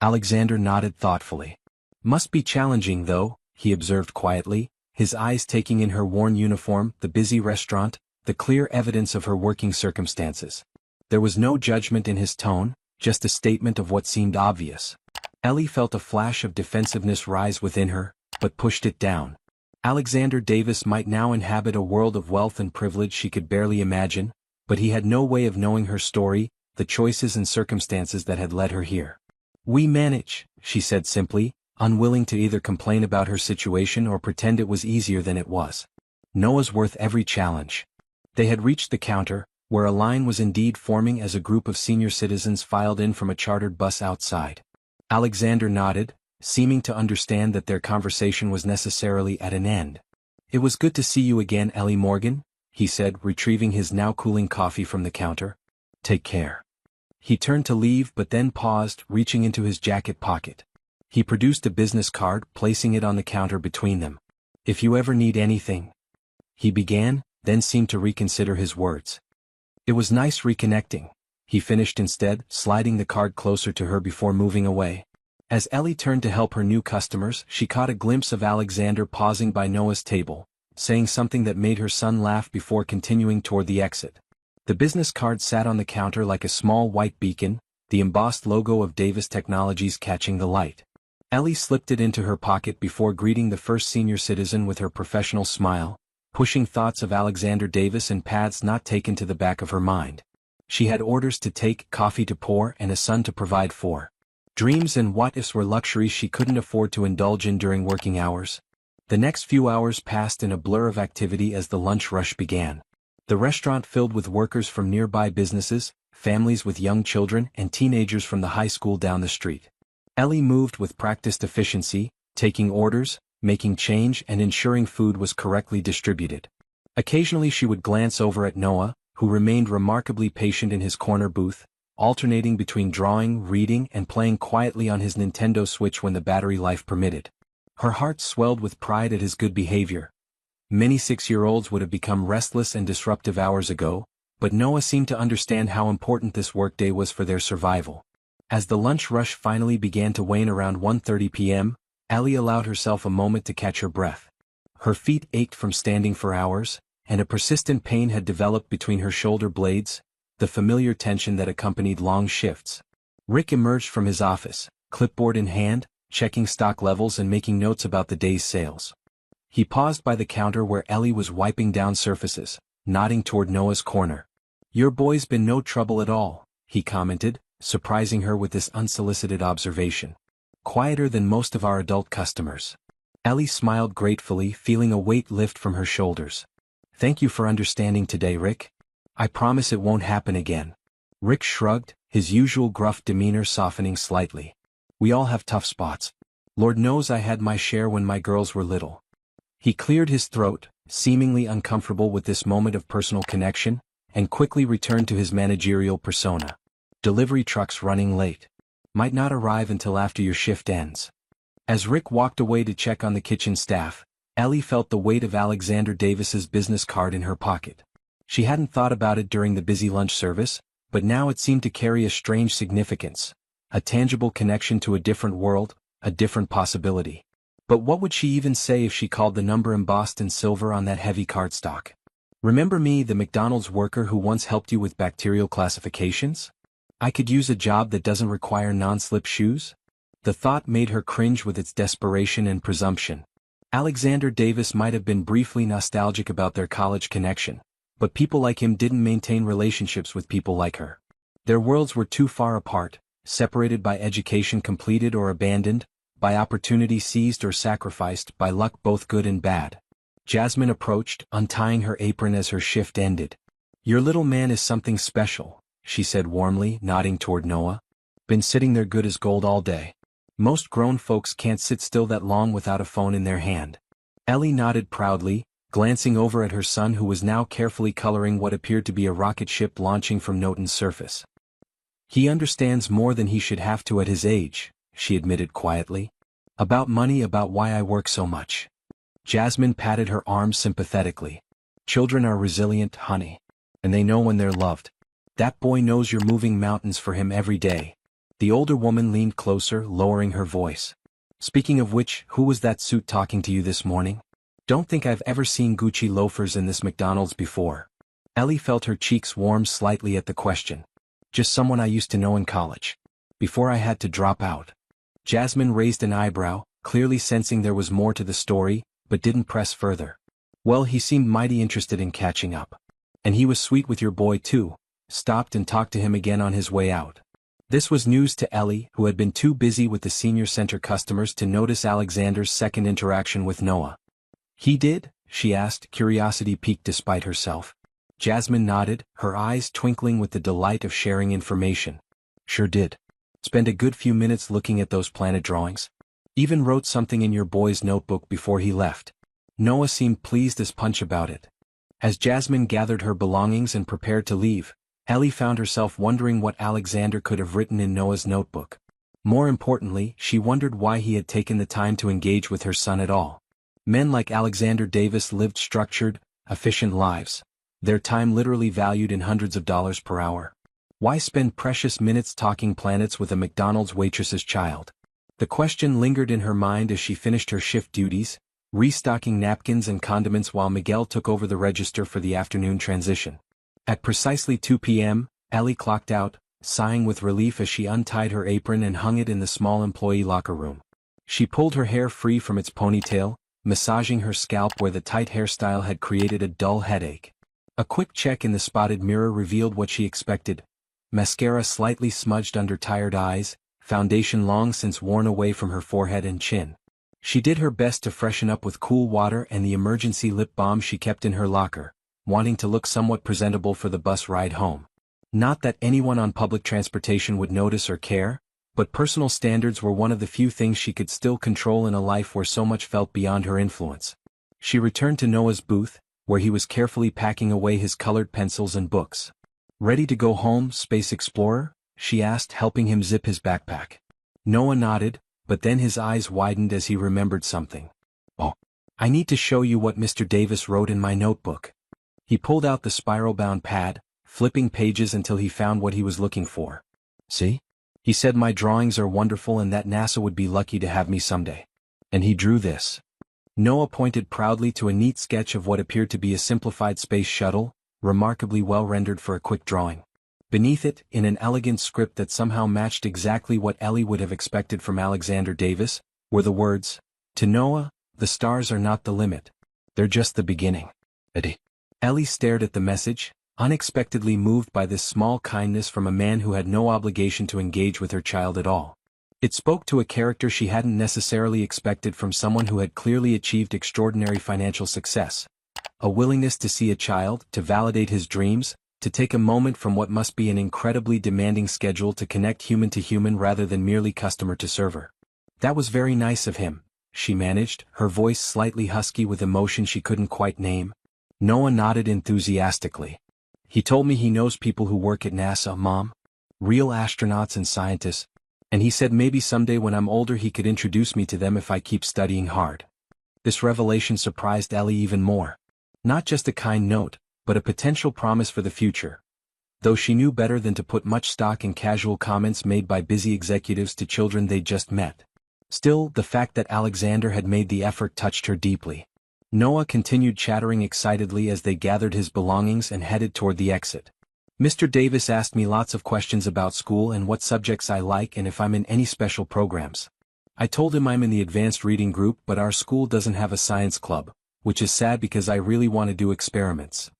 Alexander nodded thoughtfully. "Must be challenging though," he observed quietly, his eyes taking in her worn uniform, the busy restaurant, the clear evidence of her working circumstances. There was no judgment in his tone, just a statement of what seemed obvious. Ellie felt a flash of defensiveness rise within her, but pushed it down. Alexander Davis might now inhabit a world of wealth and privilege she could barely imagine, but he had no way of knowing her story, the choices and circumstances that had led her here. "We manage," she said simply, unwilling to either complain about her situation or pretend it was easier than it was. Noah's worth every challenge. They had reached the counter, where a line was indeed forming as a group of senior citizens filed in from a chartered bus outside. Alexander nodded, seeming to understand that their conversation was necessarily at an end. "It was good to see you again, Ellie Morgan," he said, retrieving his now cooling coffee from the counter. "Take care." He turned to leave but then paused, reaching into his jacket pocket. He produced a business card, placing it on the counter between them. "If you ever need anything," he began, then seemed to reconsider his words. "It was nice reconnecting," he finished instead, sliding the card closer to her before moving away. As Ellie turned to help her new customers, she caught a glimpse of Alexander pausing by Noah's table, saying something that made her son laugh before continuing toward the exit. The business card sat on the counter like a small white beacon, the embossed logo of Davis Technologies catching the light. Ellie slipped it into her pocket before greeting the first senior citizen with her professional smile, pushing thoughts of Alexander Davis and paths not taken to the back of her mind. She had orders to take, coffee to pour, and a son to provide for. Dreams and what-ifs were luxuries she couldn't afford to indulge in during working hours. The next few hours passed in a blur of activity as the lunch rush began. The restaurant filled with workers from nearby businesses, families with young children, and teenagers from the high school down the street. Ellie moved with practiced efficiency, taking orders, making change, and ensuring food was correctly distributed. Occasionally she would glance over at Noah, who remained remarkably patient in his corner booth, alternating between drawing, reading, and playing quietly on his Nintendo Switch when the battery life permitted. Her heart swelled with pride at his good behavior. Many 6-year-olds would have become restless and disruptive hours ago, but Noah seemed to understand how important this workday was for their survival. As the lunch rush finally began to wane around 1:30 p.m., Ellie allowed herself a moment to catch her breath. Her feet ached from standing for hours, and a persistent pain had developed between her shoulder blades, the familiar tension that accompanied long shifts. Rick emerged from his office, clipboard in hand, checking stock levels and making notes about the day's sales. He paused by the counter where Ellie was wiping down surfaces, nodding toward Noah's corner. "Your boy's been no trouble at all," he commented, surprising her with this unsolicited observation. "Quieter than most of our adult customers." Ellie smiled gratefully, feeling a weight lift from her shoulders. "Thank you for understanding today, Rick. I promise it won't happen again." Rick shrugged, his usual gruff demeanor softening slightly. "We all have tough spots. Lord knows I had my share when my girls were little." He cleared his throat, seemingly uncomfortable with this moment of personal connection, and quickly returned to his managerial persona. "Delivery trucks running late. Might not arrive until after your shift ends." As Rick walked away to check on the kitchen staff, Ellie felt the weight of Alexander Davis's business card in her pocket. She hadn't thought about it during the busy lunch service, but now it seemed to carry a strange significance, a tangible connection to a different world, a different possibility. But what would she even say if she called the number embossed in silver on that heavy cardstock? "Remember me, the McDonald's worker who once helped you with bacterial classifications? I could use a job that doesn't require non-slip shoes?" The thought made her cringe with its desperation and presumption. Alexander Davis might have been briefly nostalgic about their college connection, but people like him didn't maintain relationships with people like her. Their worlds were too far apart, separated by education completed or abandoned, by opportunity seized or sacrificed, by luck both good and bad. Jasmine approached, untying her apron as her shift ended. "Your little man is something special," she said warmly, nodding toward Noah. "Been sitting there good as gold all day. Most grown folks can't sit still that long without a phone in their hand." Ellie nodded proudly, glancing over at her son who was now carefully coloring what appeared to be a rocket ship launching from Noton's surface. "He understands more than he should have to at his age," she admitted quietly. "About money, about why I work so much." Jasmine patted her arm sympathetically. "Children are resilient, honey. And they know when they're loved. That boy knows you're moving mountains for him every day." The older woman leaned closer, lowering her voice. "Speaking of which, who was that suit talking to you this morning? Don't think I've ever seen Gucci loafers in this McDonald's before." Ellie felt her cheeks warm slightly at the question. "Just someone I used to know in college. Before I had to drop out." Jasmine raised an eyebrow, clearly sensing there was more to the story, but didn't press further. "Well, he seemed mighty interested in catching up. And he was sweet with your boy too. Stopped and talked to him again on his way out." This was news to Ellie, who had been too busy with the senior center customers to notice Alexander's second interaction with Noah. "He did?" she asked, curiosity piqued despite herself. Jasmine nodded, her eyes twinkling with the delight of sharing information. "Sure did. Spent a good few minutes looking at those planet drawings. Even wrote something in your boy's notebook before he left." Noah seemed pleased as punch about it. As Jasmine gathered her belongings and prepared to leave, Ellie found herself wondering what Alexander could have written in Noah's notebook. More importantly, she wondered why he had taken the time to engage with her son at all. Men like Alexander Davis lived structured, efficient lives, their time literally valued in hundreds of dollars per hour. Why spend precious minutes talking planets with a McDonald's waitress's child? The question lingered in her mind as she finished her shift duties, restocking napkins and condiments while Miguel took over the register for the afternoon transition. At precisely 2 p.m., Ellie clocked out, sighing with relief as she untied her apron and hung it in the small employee locker room. She pulled her hair free from its ponytail, massaging her scalp where the tight hairstyle had created a dull headache. A quick check in the spotted mirror revealed what she expected. Mascara slightly smudged under tired eyes, foundation long since worn away from her forehead and chin. She did her best to freshen up with cool water and the emergency lip balm she kept in her locker, wanting to look somewhat presentable for the bus ride home. Not that anyone on public transportation would notice or care, but personal standards were one of the few things she could still control in a life where so much felt beyond her influence. She returned to Noah's booth, where he was carefully packing away his colored pencils and books. "Ready to go home, Space Explorer?" she asked, helping him zip his backpack. Noah nodded, but then his eyes widened as he remembered something. "Oh, I need to show you what Mr. Davis wrote in my notebook." He pulled out the spiral-bound pad, flipping pages until he found what he was looking for. "See?" He said, "My drawings are wonderful and that NASA would be lucky to have me someday." And he drew this. Noah pointed proudly to a neat sketch of what appeared to be a simplified space shuttle, remarkably well rendered for a quick drawing. Beneath it, in an elegant script that somehow matched exactly what Ellie would have expected from Alexander Davis, were the words, "To Noah, the stars are not the limit. They're just the beginning." Eddie. Ellie stared at the message, unexpectedly moved by this small kindness from a man who had no obligation to engage with her child at all. It spoke to a character she hadn't necessarily expected from someone who had clearly achieved extraordinary financial success. A willingness to see a child, to validate his dreams, to take a moment from what must be an incredibly demanding schedule to connect human to human rather than merely customer to server. "That was very nice of him," she managed, her voice slightly husky with emotion she couldn't quite name. Noah nodded enthusiastically. "He told me he knows people who work at NASA, Mom. Real astronauts and scientists. And he said maybe someday when I'm older he could introduce me to them if I keep studying hard." This revelation surprised Ellie even more. Not just a kind note, but a potential promise for the future. Though she knew better than to put much stock in casual comments made by busy executives to children they'd just met. Still, the fact that Alexander had made the effort touched her deeply. Noah continued chattering excitedly as they gathered his belongings and headed toward the exit. "Mr. Davis asked me lots of questions about school and what subjects I like and if I'm in any special programs. I told him I'm in the advanced reading group, but our school doesn't have a science club, which is sad because I really want to do experiments."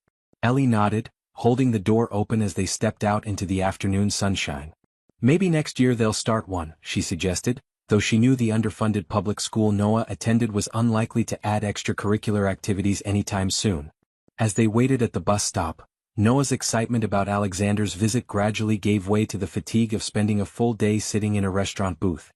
Ellie nodded, holding the door open as they stepped out into the afternoon sunshine. "Maybe next year they'll start one," she suggested, though she knew the underfunded public school Noah attended was unlikely to add extracurricular activities anytime soon. As they waited at the bus stop, Noah's excitement about Alexander's visit gradually gave way to the fatigue of spending a full day sitting in a restaurant booth.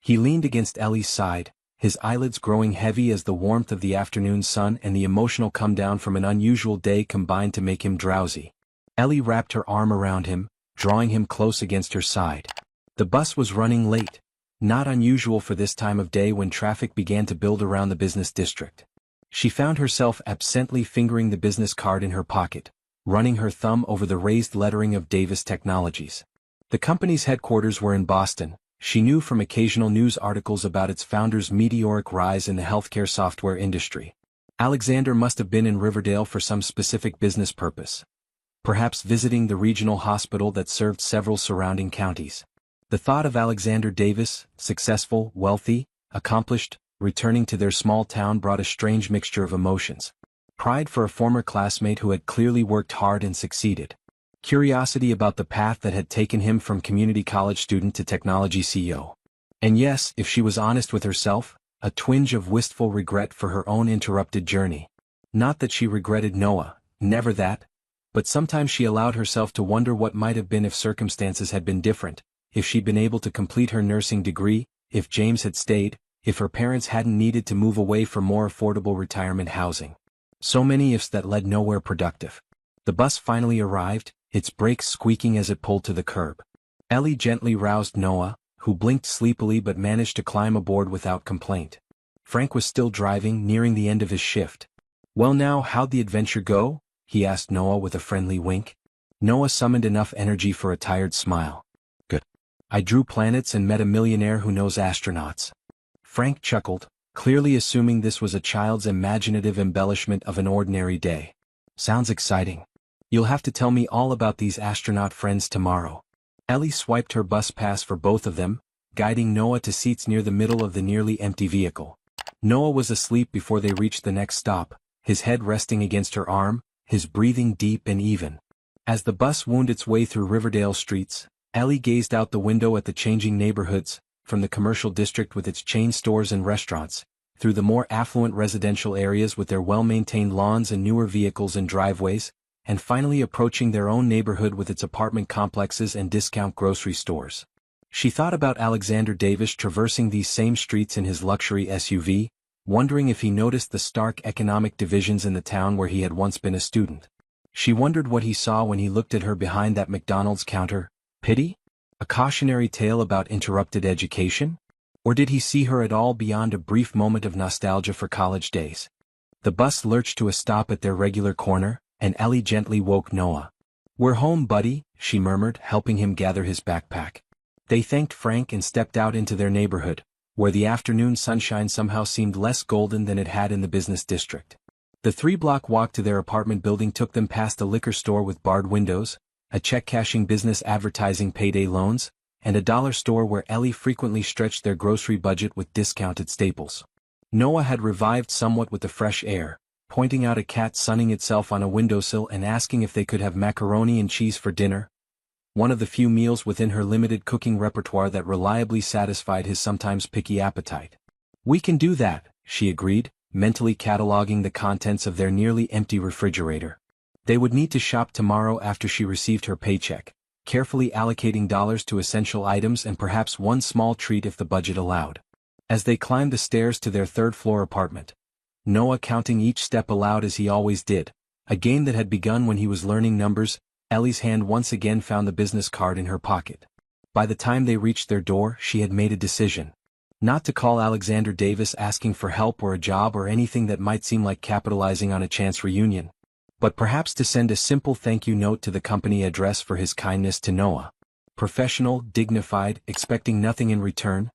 He leaned against Ellie's side, his eyelids growing heavy as the warmth of the afternoon sun and the emotional come down from an unusual day combined to make him drowsy. Ellie wrapped her arm around him, drawing him close against her side. The bus was running late, not unusual for this time of day when traffic began to build around the business district. She found herself absently fingering the business card in her pocket, running her thumb over the raised lettering of Davis Technologies. The company's headquarters were in Boston. She knew from occasional news articles about its founder's meteoric rise in the healthcare software industry. Alexander must have been in Riverdale for some specific business purpose. Perhaps visiting the regional hospital that served several surrounding counties. The thought of Alexander Davis, successful, wealthy, accomplished, returning to their small town brought a strange mixture of emotions. Pride for a former classmate who had clearly worked hard and succeeded. Curiosity about the path that had taken him from community college student to technology CEO. And yes, if she was honest with herself, a twinge of wistful regret for her own interrupted journey. Not that she regretted Noah, never that, but sometimes she allowed herself to wonder what might have been if circumstances had been different, if she'd been able to complete her nursing degree, if James had stayed, if her parents hadn't needed to move away for more affordable retirement housing. So many ifs that led nowhere productive. The bus finally arrived, its brakes squeaking as it pulled to the curb. Ellie gently roused Noah, who blinked sleepily but managed to climb aboard without complaint. Frank was still driving, nearing the end of his shift. "Well now, how'd the adventure go?" he asked Noah with a friendly wink. Noah summoned enough energy for a tired smile. "Good. I drew planets and met a millionaire who knows astronauts." Frank chuckled, clearly assuming this was a child's imaginative embellishment of an ordinary day. "Sounds exciting. You'll have to tell me all about these astronaut friends tomorrow." Ellie swiped her bus pass for both of them, guiding Noah to seats near the middle of the nearly empty vehicle. Noah was asleep before they reached the next stop, his head resting against her arm, his breathing deep and even. As the bus wound its way through Riverdale streets, Ellie gazed out the window at the changing neighborhoods, from the commercial district with its chain stores and restaurants, through the more affluent residential areas with their well-maintained lawns and newer vehicles and driveways, and finally approaching their own neighborhood with its apartment complexes and discount grocery stores. She thought about Alexander Davis traversing these same streets in his luxury SUV, wondering if he noticed the stark economic divisions in the town where he had once been a student. She wondered what he saw when he looked at her behind that McDonald's counter, Pity? A cautionary tale about interrupted education? Or did he see her at all beyond a brief moment of nostalgia for college days? The bus lurched to a stop at their regular corner, and Ellie gently woke Noah. "We're home, buddy," she murmured, helping him gather his backpack. They thanked Frank and stepped out into their neighborhood, where the afternoon sunshine somehow seemed less golden than it had in the business district. The 3-block walk to their apartment building took them past a liquor store with barred windows, a check-cashing business advertising payday loans, and a dollar store where Ellie frequently stretched their grocery budget with discounted staples. Noah had revived somewhat with the fresh air, pointing out a cat sunning itself on a windowsill and asking if they could have macaroni and cheese for dinner, one of the few meals within her limited cooking repertoire that reliably satisfied his sometimes picky appetite. "We can do that," she agreed, mentally cataloging the contents of their nearly empty refrigerator. They would need to shop tomorrow after she received her paycheck, carefully allocating dollars to essential items and perhaps one small treat if the budget allowed. As they climbed the stairs to their third-floor apartment, Noah counting each step aloud as he always did, a game that had begun when he was learning numbers, Ellie's hand once again found the business card in her pocket. By the time they reached their door, she had made a decision. Not to call Alexander Davis asking for help or a job or anything that might seem like capitalizing on a chance reunion, but perhaps to send a simple thank you note to the company address for his kindness to Noah. Professional, dignified, expecting nothing in return,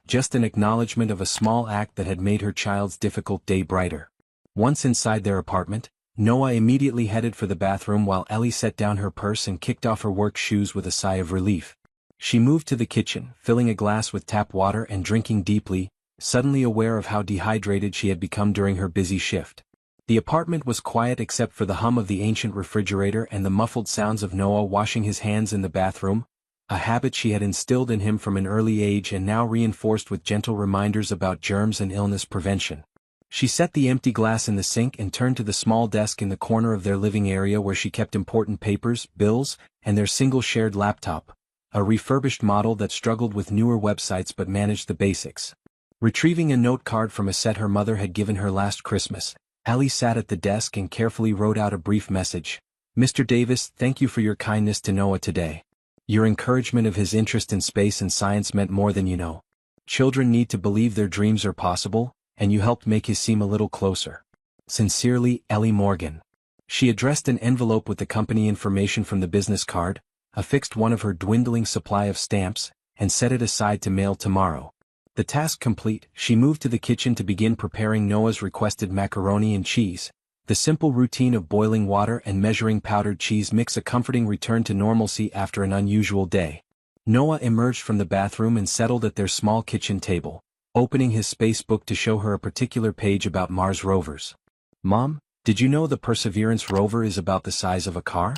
just an acknowledgement of a small act that had made her child's difficult day brighter. Once inside their apartment, Noah immediately headed for the bathroom while Ellie set down her purse and kicked off her work shoes with a sigh of relief. She moved to the kitchen, filling a glass with tap water and drinking deeply, suddenly aware of how dehydrated she had become during her busy shift. The apartment was quiet except for the hum of the ancient refrigerator and the muffled sounds of Noah washing his hands in the bathroom, a habit she had instilled in him from an early age and now reinforced with gentle reminders about germs and illness prevention. She set the empty glass in the sink and turned to the small desk in the corner of their living area where she kept important papers, bills, and their single shared laptop, a refurbished model that struggled with newer websites but managed the basics. Retrieving a note card from a set her mother had given her last Christmas, Ellie sat at the desk and carefully wrote out a brief message. "Mr. Davis, thank you for your kindness to Noah today. Your encouragement of his interest in space and science meant more than you know. Children need to believe their dreams are possible, and you helped make his seem a little closer. Sincerely, Ellie Morgan." She addressed an envelope with the company information from the business card, affixed one of her dwindling supply of stamps, and set it aside to mail tomorrow. The task complete, she moved to the kitchen to begin preparing Noah's requested macaroni and cheese. The simple routine of boiling water and measuring powdered cheese mix a comforting return to normalcy after an unusual day. Noah emerged from the bathroom and settled at their small kitchen table, opening his space book to show her a particular page about Mars rovers. "Mom, did you know the Perseverance rover is about the size of a car?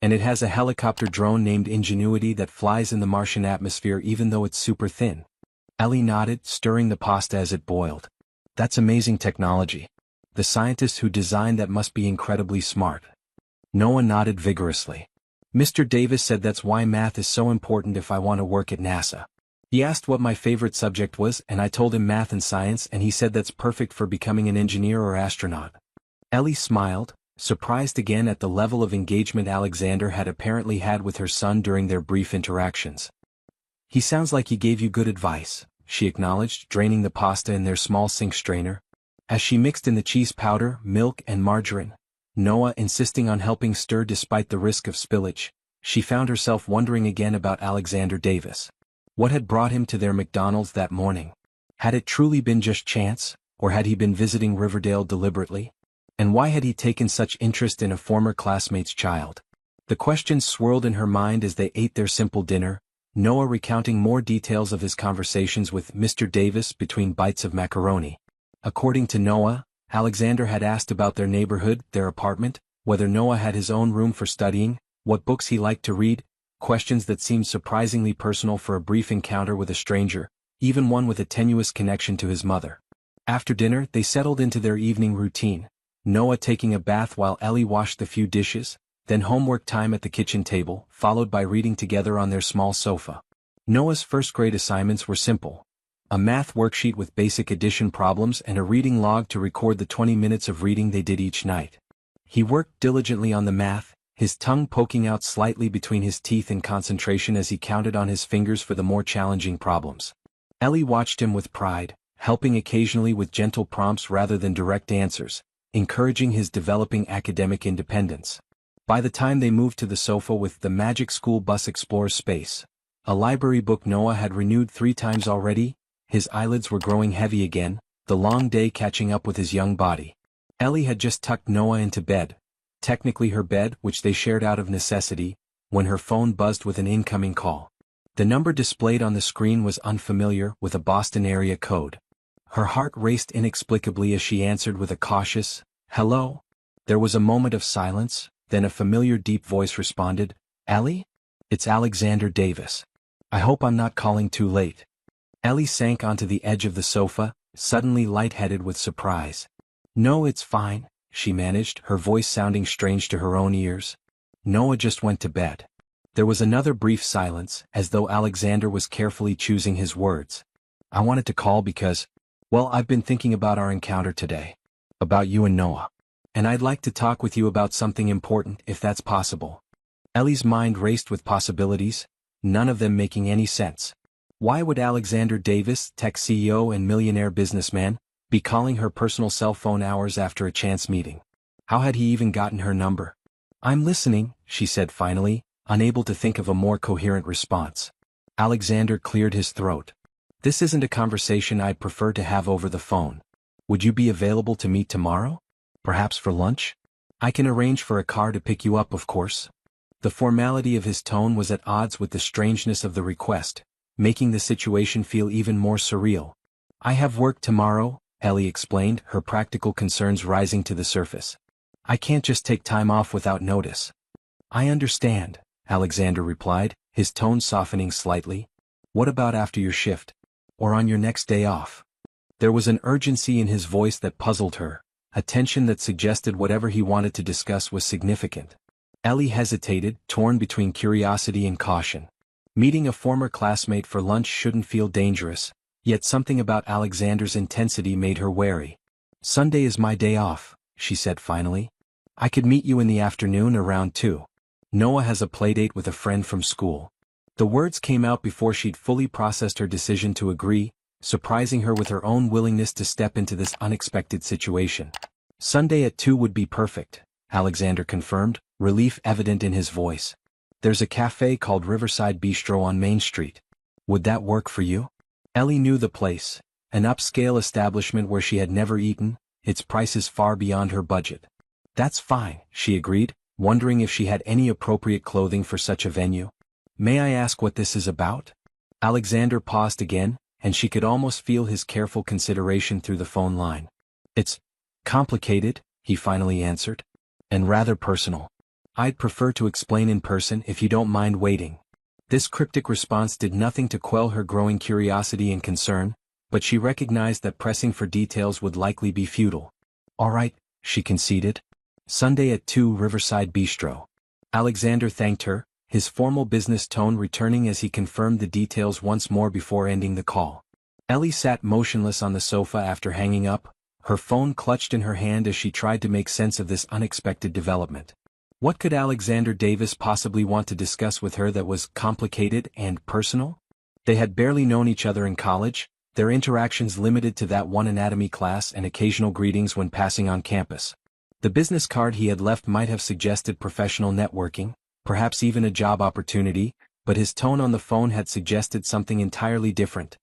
And it has a helicopter drone named Ingenuity that flies in the Martian atmosphere even though it's super thin?" Ellie nodded, stirring the pasta as it boiled. "That's amazing technology. The scientists who designed that must be incredibly smart." Noah nodded vigorously. "Mr. Davis said that's why math is so important if I want to work at NASA. He asked what my favorite subject was and I told him math and science and he said that's perfect for becoming an engineer or astronaut." Ellie smiled, surprised again at the level of engagement Alexander had apparently had with her son during their brief interactions. "He sounds like he gave you good advice," she acknowledged, draining the pasta in their small sink strainer. As she mixed in the cheese powder, milk and margarine, Noah insisting on helping stir despite the risk of spillage, she found herself wondering again about Alexander Davis. What had brought him to their McDonald's that morning? Had it truly been just chance, or had he been visiting Riverdale deliberately? And why had he taken such interest in a former classmate's child? The questions swirled in her mind as they ate their simple dinner, Noah recounting more details of his conversations with Mr. Davis between bites of macaroni. According to Noah, Alexander had asked about their neighborhood, their apartment, whether Noah had his own room for studying, what books he liked to read, questions that seemed surprisingly personal for a brief encounter with a stranger, even one with a tenuous connection to his mother. After dinner, they settled into their evening routine, Noah taking a bath while Ellie washed the few dishes, then homework time at the kitchen table, followed by reading together on their small sofa. Noah's first-grade assignments were simple: a math worksheet with basic addition problems and a reading log to record the 20 minutes of reading they did each night. He worked diligently on the math, his tongue poking out slightly between his teeth in concentration as he counted on his fingers for the more challenging problems. Ellie watched him with pride, helping occasionally with gentle prompts rather than direct answers, encouraging his developing academic independence. By the time they moved to the sofa with the Magic School Bus Explores Space, a library book Noah had renewed 3 times already, his eyelids were growing heavy again, the long day catching up with his young body. Ellie had just tucked Noah into bed, technically her bed which they shared out of necessity, when her phone buzzed with an incoming call. The number displayed on the screen was unfamiliar, with a Boston area code. Her heart raced inexplicably as she answered with a cautious, "Hello?" There was a moment of silence, then a familiar deep voice responded, "Ellie? It's Alexander Davis. I hope I'm not calling too late." Ellie sank onto the edge of the sofa, suddenly lightheaded with surprise. "No, it's fine," she managed, her voice sounding strange to her own ears. "Noah just went to bed." There was another brief silence, as though Alexander was carefully choosing his words. "I wanted to call because, well, I've been thinking about our encounter today. About you and Noah. And I'd like to talk with you about something important, if that's possible." Ellie's mind raced with possibilities, none of them making any sense. Why would Alexander Davis, tech CEO and millionaire businessman, be calling her personal cell phone hours after a chance meeting? How had he even gotten her number? "I'm listening," she said finally, unable to think of a more coherent response. Alexander cleared his throat. "This isn't a conversation I'd prefer to have over the phone. Would you be available to meet tomorrow? Perhaps for lunch? I can arrange for a car to pick you up, of course." The formality of his tone was at odds with the strangeness of the request, making the situation feel even more surreal. "I have work tomorrow," Ellie explained, her practical concerns rising to the surface. "I can't just take time off without notice." "I understand," Alexander replied, his tone softening slightly. "What about after your shift? Or on your next day off?" There was an urgency in his voice that puzzled her, a tension that suggested whatever he wanted to discuss was significant. Ellie hesitated, torn between curiosity and caution. Meeting a former classmate for lunch shouldn't feel dangerous, yet something about Alexander's intensity made her wary. "Sunday is my day off," she said finally. "I could meet you in the afternoon around 2. Noah has a playdate with a friend from school." The words came out before she'd fully processed her decision to agree, surprising her with her own willingness to step into this unexpected situation. "Sunday at 2 would be perfect," Alexander confirmed, relief evident in his voice. "There's a cafe called Riverside Bistro on Main Street. Would that work for you?" Ellie knew the place, an upscale establishment where she had never eaten, its prices far beyond her budget. "That's fine," she agreed, wondering if she had any appropriate clothing for such a venue. "May I ask what this is about?" Alexander paused again, and she could almost feel his careful consideration through the phone line. "It's complicated," he finally answered. "And rather personal. I'd prefer to explain in person if you don't mind waiting." This cryptic response did nothing to quell her growing curiosity and concern, but she recognized that pressing for details would likely be futile. "All right," she conceded. "Sunday at 2, Riverside Bistro." Alexander thanked her, his formal business tone returning as he confirmed the details once more before ending the call. Ellie sat motionless on the sofa after hanging up, her phone clutched in her hand as she tried to make sense of this unexpected development. What could Alexander Davis possibly want to discuss with her that was complicated and personal? They had barely known each other in college, their interactions limited to that one anatomy class and occasional greetings when passing on campus. The business card he had left might have suggested professional networking, perhaps even a job opportunity, but his tone on the phone had suggested something entirely different.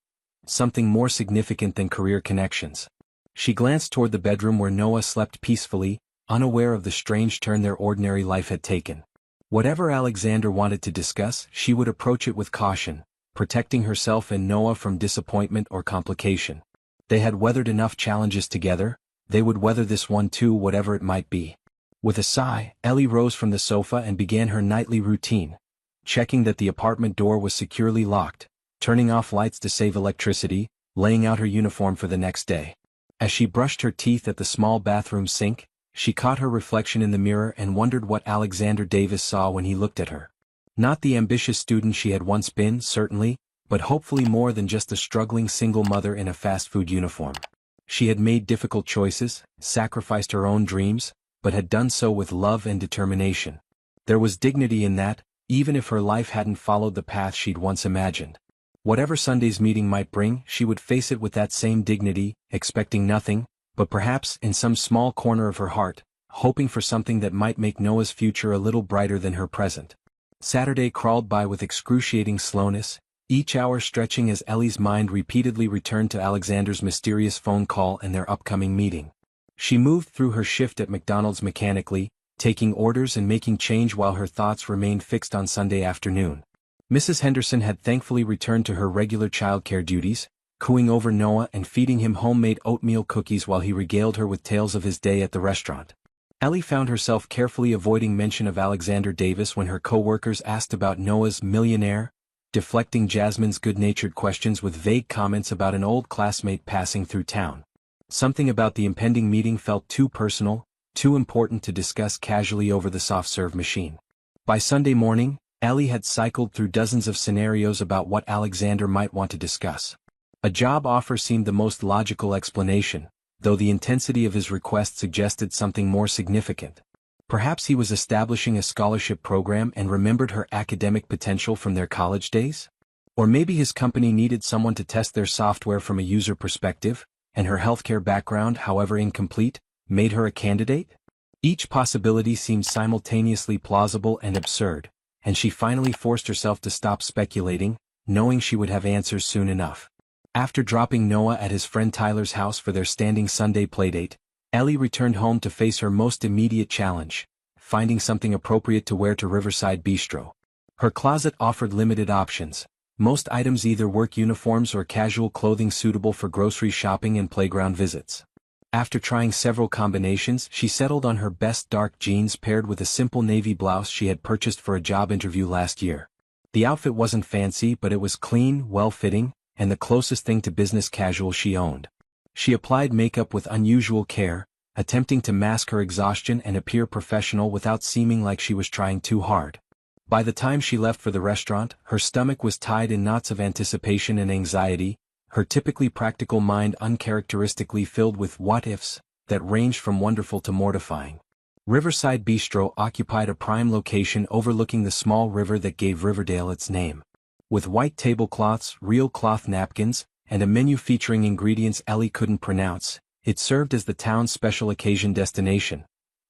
Something more significant than career connections. She glanced toward the bedroom where Noah slept peacefully, unaware of the strange turn their ordinary life had taken. Whatever Alexander wanted to discuss, she would approach it with caution, protecting herself and Noah from disappointment or complication. They had weathered enough challenges together, they would weather this one too, whatever it might be. With a sigh, Ellie rose from the sofa and began her nightly routine, checking that the apartment door was securely locked, turning off lights to save electricity, laying out her uniform for the next day. As she brushed her teeth at the small bathroom sink, she caught her reflection in the mirror and wondered what Alexander Davis saw when he looked at her. Not the ambitious student she had once been, certainly, but hopefully more than just a struggling single mother in a fast food uniform. She had made difficult choices, sacrificed her own dreams, but had done so with love and determination. There was dignity in that, even if her life hadn't followed the path she'd once imagined. Whatever Sunday's meeting might bring, she would face it with that same dignity, expecting nothing, but perhaps in some small corner of her heart, hoping for something that might make Noah's future a little brighter than her present. Saturday crawled by with excruciating slowness, each hour stretching as Ellie's mind repeatedly returned to Alexander's mysterious phone call and their upcoming meeting. She moved through her shift at McDonald's mechanically, taking orders and making change while her thoughts remained fixed on Sunday afternoon. Mrs. Henderson had thankfully returned to her regular childcare duties, cooing over Noah and feeding him homemade oatmeal cookies while he regaled her with tales of his day at the restaurant. Ellie found herself carefully avoiding mention of Alexander Davis when her co-workers asked about Noah's Millionaire, deflecting Jasmine's good-natured questions with vague comments about an old classmate passing through town. Something about the impending meeting felt too personal, too important to discuss casually over the soft-serve machine. By Sunday morning, Ellie had cycled through dozens of scenarios about what Alexander might want to discuss. A job offer seemed the most logical explanation, though the intensity of his request suggested something more significant. Perhaps he was establishing a scholarship program and remembered her academic potential from their college days? Or maybe his company needed someone to test their software from a user perspective, and her healthcare background, however incomplete, made her a candidate? Each possibility seemed simultaneously plausible and absurd, and she finally forced herself to stop speculating, knowing she would have answers soon enough. After dropping Noah at his friend Tyler's house for their standing Sunday playdate, Ellie returned home to face her most immediate challenge, finding something appropriate to wear to Riverside Bistro. Her closet offered limited options, most items either work uniforms or casual clothing suitable for grocery shopping and playground visits. After trying several combinations, she settled on her best dark jeans paired with a simple navy blouse she had purchased for a job interview last year. The outfit wasn't fancy, but it was clean, well-fitting, and the closest thing to business casual she owned. She applied makeup with unusual care, attempting to mask her exhaustion and appear professional without seeming like she was trying too hard. By the time she left for the restaurant, her stomach was tied in knots of anticipation and anxiety, her typically practical mind uncharacteristically filled with what-ifs that ranged from wonderful to mortifying. Riverside Bistro occupied a prime location overlooking the small river that gave Riverdale its name. With white tablecloths, real cloth napkins, and a menu featuring ingredients Ellie couldn't pronounce, it served as the town's special occasion destination,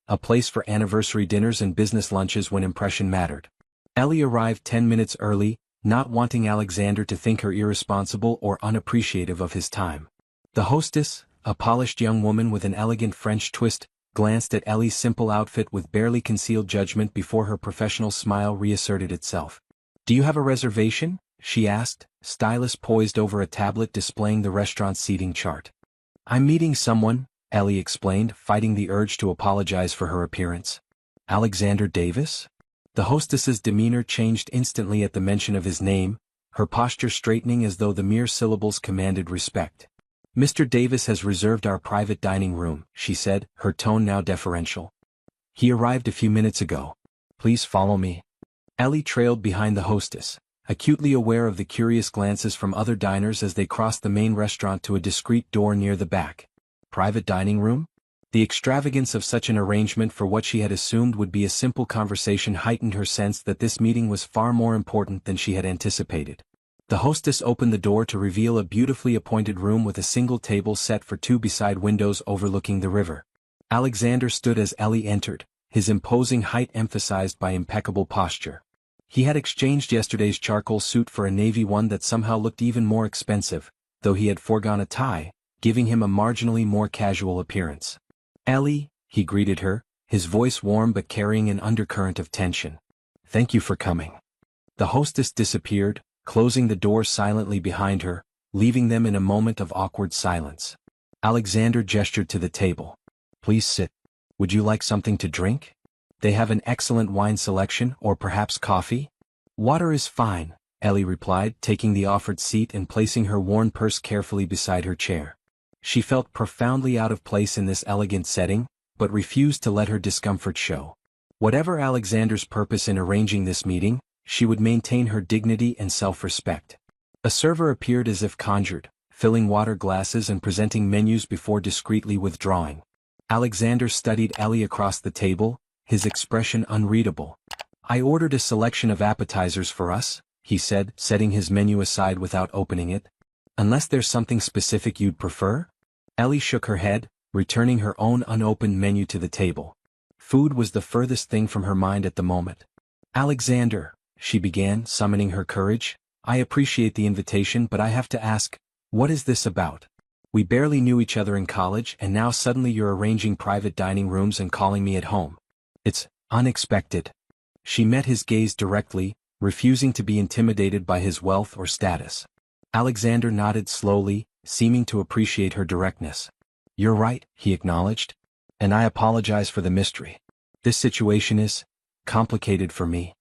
a place for anniversary dinners and business lunches when impression mattered. Ellie arrived 10 minutes early, not wanting Alexander to think her irresponsible or unappreciative of his time. The hostess, a polished young woman with an elegant French twist, glanced at Ellie's simple outfit with barely concealed judgment before her professional smile reasserted itself. "Do you have a reservation?" she asked, stylus poised over a tablet displaying the restaurant's seating chart. "I'm meeting someone," Ellie explained, fighting the urge to apologize for her appearance. "Alexander Davis?" The hostess's demeanor changed instantly at the mention of his name, her posture straightening as though the mere syllables commanded respect. "Mr. Davis has reserved our private dining room," she said, her tone now deferential. "He arrived a few minutes ago. Please follow me." Ellie trailed behind the hostess, acutely aware of the curious glances from other diners as they crossed the main restaurant to a discreet door near the back. Private dining room? The extravagance of such an arrangement for what she had assumed would be a simple conversation heightened her sense that this meeting was far more important than she had anticipated. The hostess opened the door to reveal a beautifully appointed room with a single table set for two beside windows overlooking the river. Alexander stood as Ellie entered, his imposing height emphasized by impeccable posture. He had exchanged yesterday's charcoal suit for a navy one that somehow looked even more expensive, though he had foregone a tie, giving him a marginally more casual appearance. "Ellie," he greeted her, his voice warm but carrying an undercurrent of tension. "Thank you for coming." The hostess disappeared, closing the door silently behind her, leaving them in a moment of awkward silence. Alexander gestured to the table. "Please sit. Would you like something to drink? They have an excellent wine selection, or perhaps coffee?" "Water is fine," Ellie replied, taking the offered seat and placing her worn purse carefully beside her chair. She felt profoundly out of place in this elegant setting, but refused to let her discomfort show. Whatever Alexander's purpose in arranging this meeting, she would maintain her dignity and self-respect. A server appeared as if conjured, filling water glasses and presenting menus before discreetly withdrawing. Alexander studied Ellie across the table, his expression unreadable. I ordered a selection of appetizers for us, he said, setting his menu aside without opening it. Unless there's something specific you'd prefer? Ellie shook her head, returning her own unopened menu to the table. Food was the furthest thing from her mind at the moment. Alexander, she began, summoning her courage, I appreciate the invitation, but I have to ask, what is this about? We barely knew each other in college, and now suddenly you're arranging private dining rooms and calling me at home. It's unexpected. She met his gaze directly, refusing to be intimidated by his wealth or status. Alexander nodded slowly, seeming to appreciate her directness. You're right, he acknowledged. And I apologize for the mystery. This situation is complicated for me.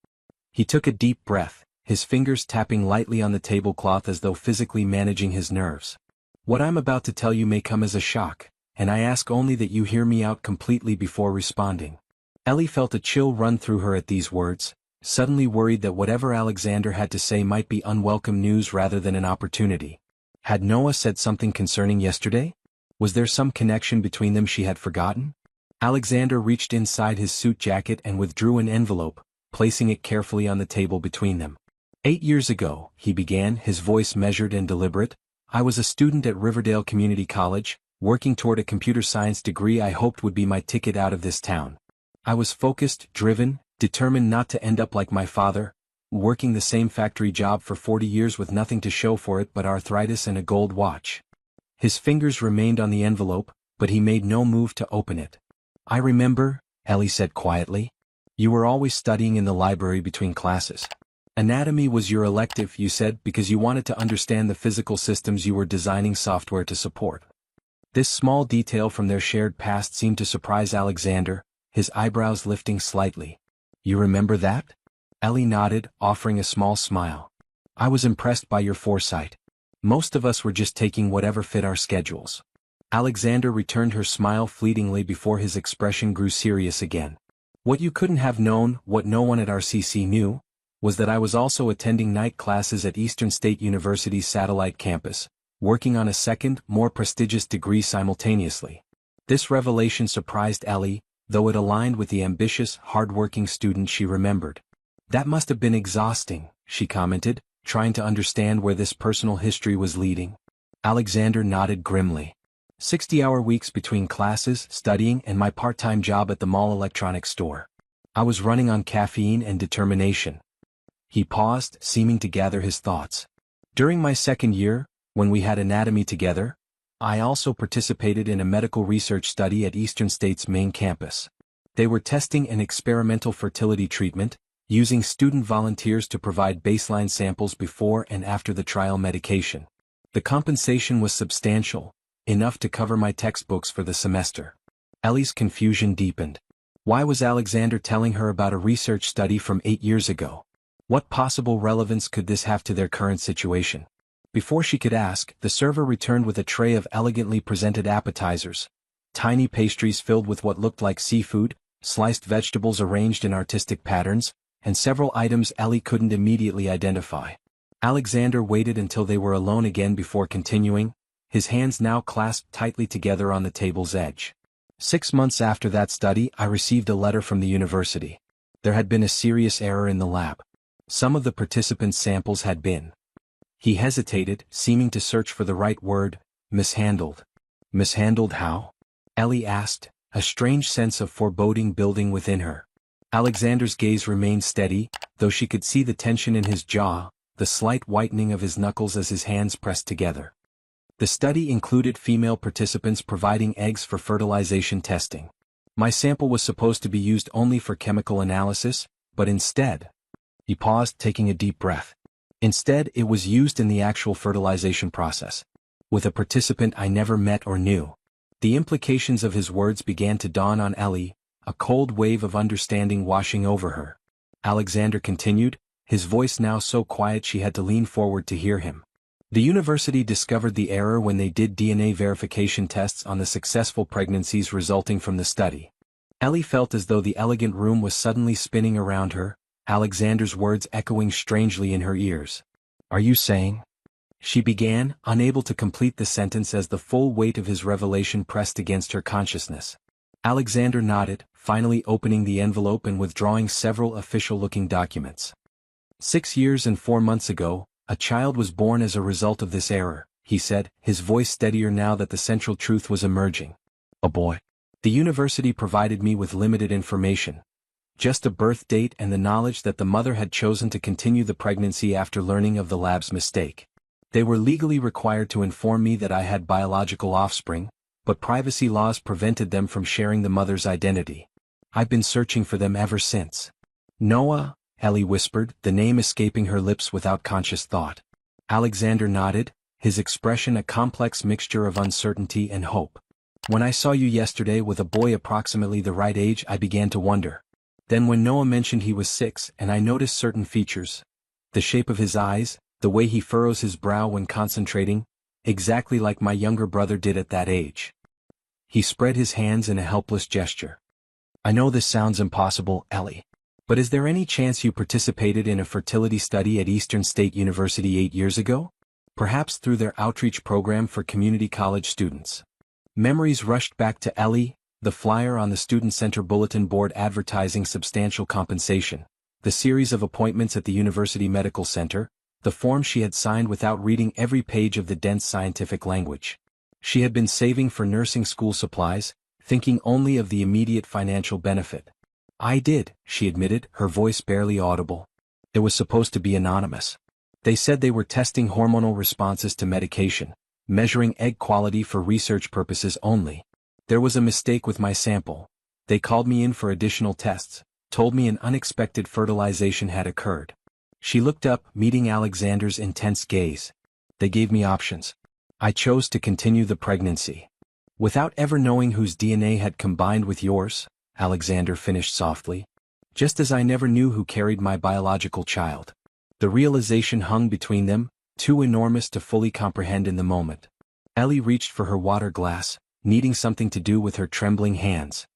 He took a deep breath, his fingers tapping lightly on the tablecloth as though physically managing his nerves. What I'm about to tell you may come as a shock, and I ask only that you hear me out completely before responding. Ellie felt a chill run through her at these words, suddenly worried that whatever Alexander had to say might be unwelcome news rather than an opportunity. Had Noah said something concerning yesterday? Was there some connection between them she had forgotten? Alexander reached inside his suit jacket and withdrew an envelope, placing it carefully on the table between them. 8 years ago, he began, his voice measured and deliberate, I was a student at Riverdale Community College, working toward a computer science degree I hoped would be my ticket out of this town. I was focused, driven, determined not to end up like my father, working the same factory job for 40 years with nothing to show for it but arthritis and a gold watch. His fingers remained on the envelope, but he made no move to open it. I remember, Ellie said quietly. You were always studying in the library between classes. Anatomy was your elective, you said, because you wanted to understand the physical systems you were designing software to support. This small detail from their shared past seemed to surprise Alexander, his eyebrows lifting slightly. You remember that? Ellie nodded, offering a small smile. I was impressed by your foresight. Most of us were just taking whatever fit our schedules. Alexander returned her smile fleetingly before his expression grew serious again. What you couldn't have known, what no one at RCC knew, was that I was also attending night classes at Eastern State University's satellite campus, working on a second, more prestigious degree simultaneously. This revelation surprised Ellie, though it aligned with the ambitious, hard-working student she remembered. That must have been exhausting, she commented, trying to understand where this personal history was leading. Alexander nodded grimly. 60-hour weeks between classes, studying, and my part-time job at the mall electronics store. I was running on caffeine and determination. He paused, seeming to gather his thoughts. During my second year, when we had anatomy together, I also participated in a medical research study at Eastern State's main campus. They were testing an experimental fertility treatment, using student volunteers to provide baseline samples before and after the trial medication. The compensation was substantial, enough to cover my textbooks for the semester. Ellie's confusion deepened. Why was Alexander telling her about a research study from 8 years ago? What possible relevance could this have to their current situation? Before she could ask, the server returned with a tray of elegantly presented appetizers, tiny pastries filled with what looked like seafood, sliced vegetables arranged in artistic patterns, and several items Ellie couldn't immediately identify. Alexander waited until they were alone again before continuing, his hands now clasped tightly together on the table's edge. 6 months after that study, I received a letter from the university. There had been a serious error in the lab. Some of the participants' samples had been. He hesitated, seeming to search for the right word, mishandled. Mishandled how? Ellie asked, a strange sense of foreboding building within her. Alexander's gaze remained steady, though she could see the tension in his jaw, the slight whitening of his knuckles as his hands pressed together. The study included female participants providing eggs for fertilization testing. My sample was supposed to be used only for chemical analysis, but instead... He paused, taking a deep breath. Instead, it was used in the actual fertilization process. With a participant I never met or knew. The implications of his words began to dawn on Ellie, a cold wave of understanding washing over her. Alexander continued, his voice now so quiet she had to lean forward to hear him. The university discovered the error when they did DNA verification tests on the successful pregnancies resulting from the study. Ellie felt as though the elegant room was suddenly spinning around her, Alexander's words echoing strangely in her ears. Are you saying? She began, unable to complete the sentence as the full weight of his revelation pressed against her consciousness. Alexander nodded, finally opening the envelope and withdrawing several official-looking documents. 6 years and 4 months ago, a child was born as a result of this error, he said, his voice steadier now that the central truth was emerging. A boy. The university provided me with limited information. Just a birth date and the knowledge that the mother had chosen to continue the pregnancy after learning of the lab's mistake. They were legally required to inform me that I had biological offspring, but privacy laws prevented them from sharing the mother's identity. I've been searching for them ever since. Noah, Ellie whispered, the name escaping her lips without conscious thought. Alexander nodded, his expression a complex mixture of uncertainty and hope. When I saw you yesterday with a boy approximately the right age, I began to wonder. Then when Noah mentioned he was 6 and I noticed certain features. The shape of his eyes, the way he furrows his brow when concentrating, exactly like my younger brother did at that age. He spread his hands in a helpless gesture. I know this sounds impossible, Ellie. But is there any chance you participated in a fertility study at Eastern State University 8 years ago? Perhaps through their outreach program for community college students. Memories rushed back to Ellie, the flyer on the Student Center bulletin board advertising substantial compensation, the series of appointments at the University Medical Center, the form she had signed without reading every page of the dense scientific language. She had been saving for nursing school supplies, thinking only of the immediate financial benefit. I did, she admitted, her voice barely audible. It was supposed to be anonymous. They said they were testing hormonal responses to medication, measuring egg quality for research purposes only. There was a mistake with my sample. They called me in for additional tests, told me an unexpected fertilization had occurred. She looked up, meeting Alexander's intense gaze. They gave me options. I chose to continue the pregnancy. Without ever knowing whose DNA had combined with yours, Alexander finished softly. Just as I never knew who carried my biological child. The realization hung between them, too enormous to fully comprehend in the moment. Ellie reached for her water glass, needing something to do with her trembling hands.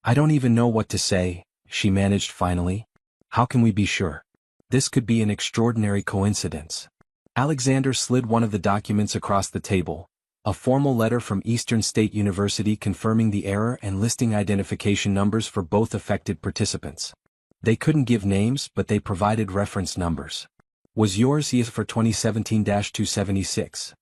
I don't even know what to say, she managed finally. How can we be sure? This could be an extraordinary coincidence. Alexander slid one of the documents across the table, a formal letter from Eastern State University confirming the error and listing identification numbers for both affected participants. They couldn't give names, but they provided reference numbers. Was yours ES for 2017-276?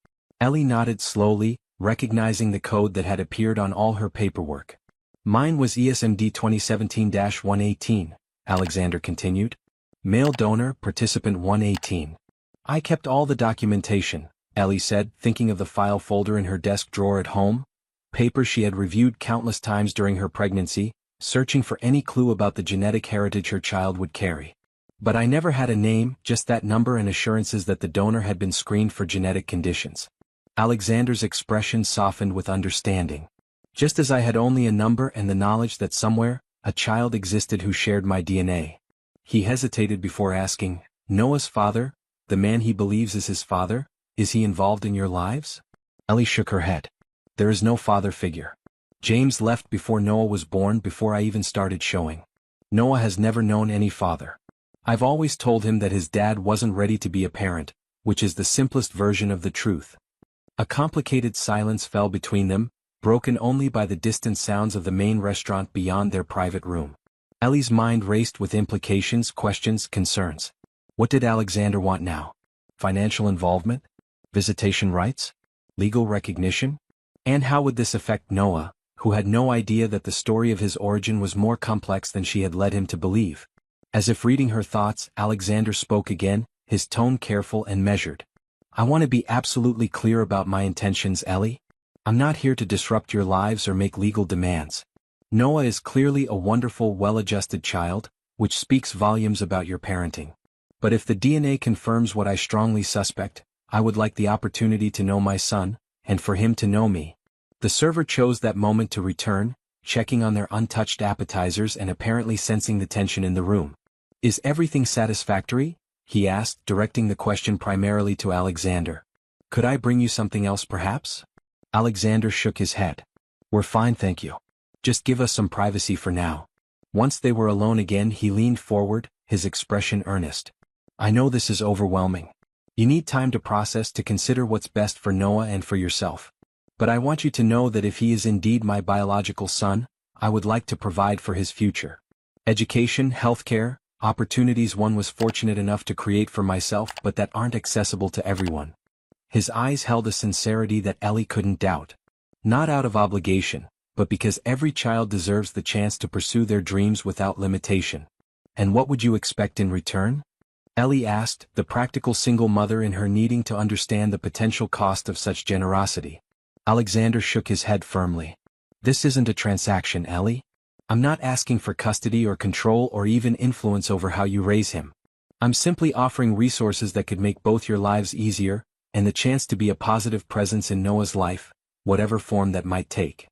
Ellie nodded slowly, recognizing the code that had appeared on all her paperwork. Mine was ESMD 2017-118, Alexander continued. Male donor, participant 118. I kept all the documentation, Ellie said, thinking of the file folder in her desk drawer at home, papers she had reviewed countless times during her pregnancy, searching for any clue about the genetic heritage her child would carry. But I never had a name, just that number and assurances that the donor had been screened for genetic conditions. Alexander's expression softened with understanding. Just as I had only a number and the knowledge that somewhere, a child existed who shared my DNA. He hesitated before asking, Noah's father, the man he believes is his father, is he involved in your lives? Ellie shook her head. There is no father figure. James left before Noah was born, before I even started showing. Noah has never known any father. I've always told him that his dad wasn't ready to be a parent, which is the simplest version of the truth. A complicated silence fell between them, broken only by the distant sounds of the main restaurant beyond their private room. Ellie's mind raced with implications, questions, concerns. What did Alexander want now? Financial involvement? Visitation rights? Legal recognition? And how would this affect Noah, who had no idea that the story of his origin was more complex than she had led him to believe? As if reading her thoughts, Alexander spoke again, his tone careful and measured. I want to be absolutely clear about my intentions, Ellie. I'm not here to disrupt your lives or make legal demands. Noah is clearly a wonderful, well-adjusted child, which speaks volumes about your parenting. But if the DNA confirms what I strongly suspect, I would like the opportunity to know my son, and for him to know me. The server chose that moment to return, checking on their untouched appetizers and apparently sensing the tension in the room. Is everything satisfactory? He asked, directing the question primarily to Alexander. Could I bring you something else perhaps? Alexander shook his head. We're fine, thank you. Just give us some privacy for now. Once they were alone again, he leaned forward, his expression earnest. I know this is overwhelming. You need time to process, to consider what's best for Noah and for yourself. But I want you to know that if he is indeed my biological son, I would like to provide for his future. Education, healthcare, opportunities one was fortunate enough to create for myself but that aren't accessible to everyone. His eyes held a sincerity that Ellie couldn't doubt. Not out of obligation, but because every child deserves the chance to pursue their dreams without limitation. And what would you expect in return? Ellie asked, the practical single mother in her needing to understand the potential cost of such generosity. Alexander shook his head firmly. This isn't a transaction, Ellie. I'm not asking for custody or control or even influence over how you raise him. I'm simply offering resources that could make both your lives easier, and the chance to be a positive presence in Noah's life, whatever form that might take.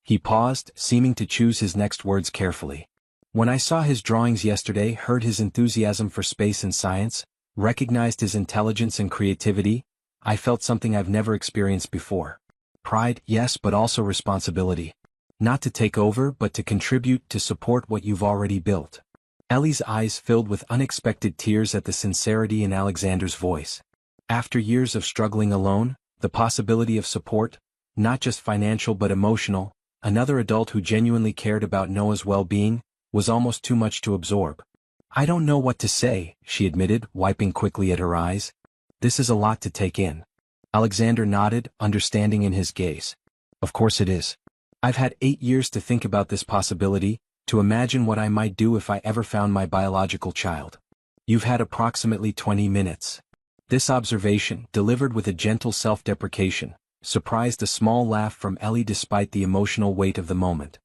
He paused, seeming to choose his next words carefully. When I saw his drawings yesterday, heard his enthusiasm for space and science, recognized his intelligence and creativity, I felt something I've never experienced before. Pride, yes, but also responsibility. Not to take over, but to contribute, to support what you've already built. Ellie's eyes filled with unexpected tears at the sincerity in Alexander's voice. After years of struggling alone, the possibility of support, not just financial but emotional, another adult who genuinely cared about Noah's well-being, was almost too much to absorb. I don't know what to say, she admitted, wiping quickly at her eyes. This is a lot to take in. Alexander nodded, understanding in his gaze. Of course it is. I've had 8 years to think about this possibility, to imagine what I might do if I ever found my biological child. You've had approximately 20 minutes. This observation, delivered with a gentle self-deprecation, surprised a small laugh from Ellie despite the emotional weight of the moment.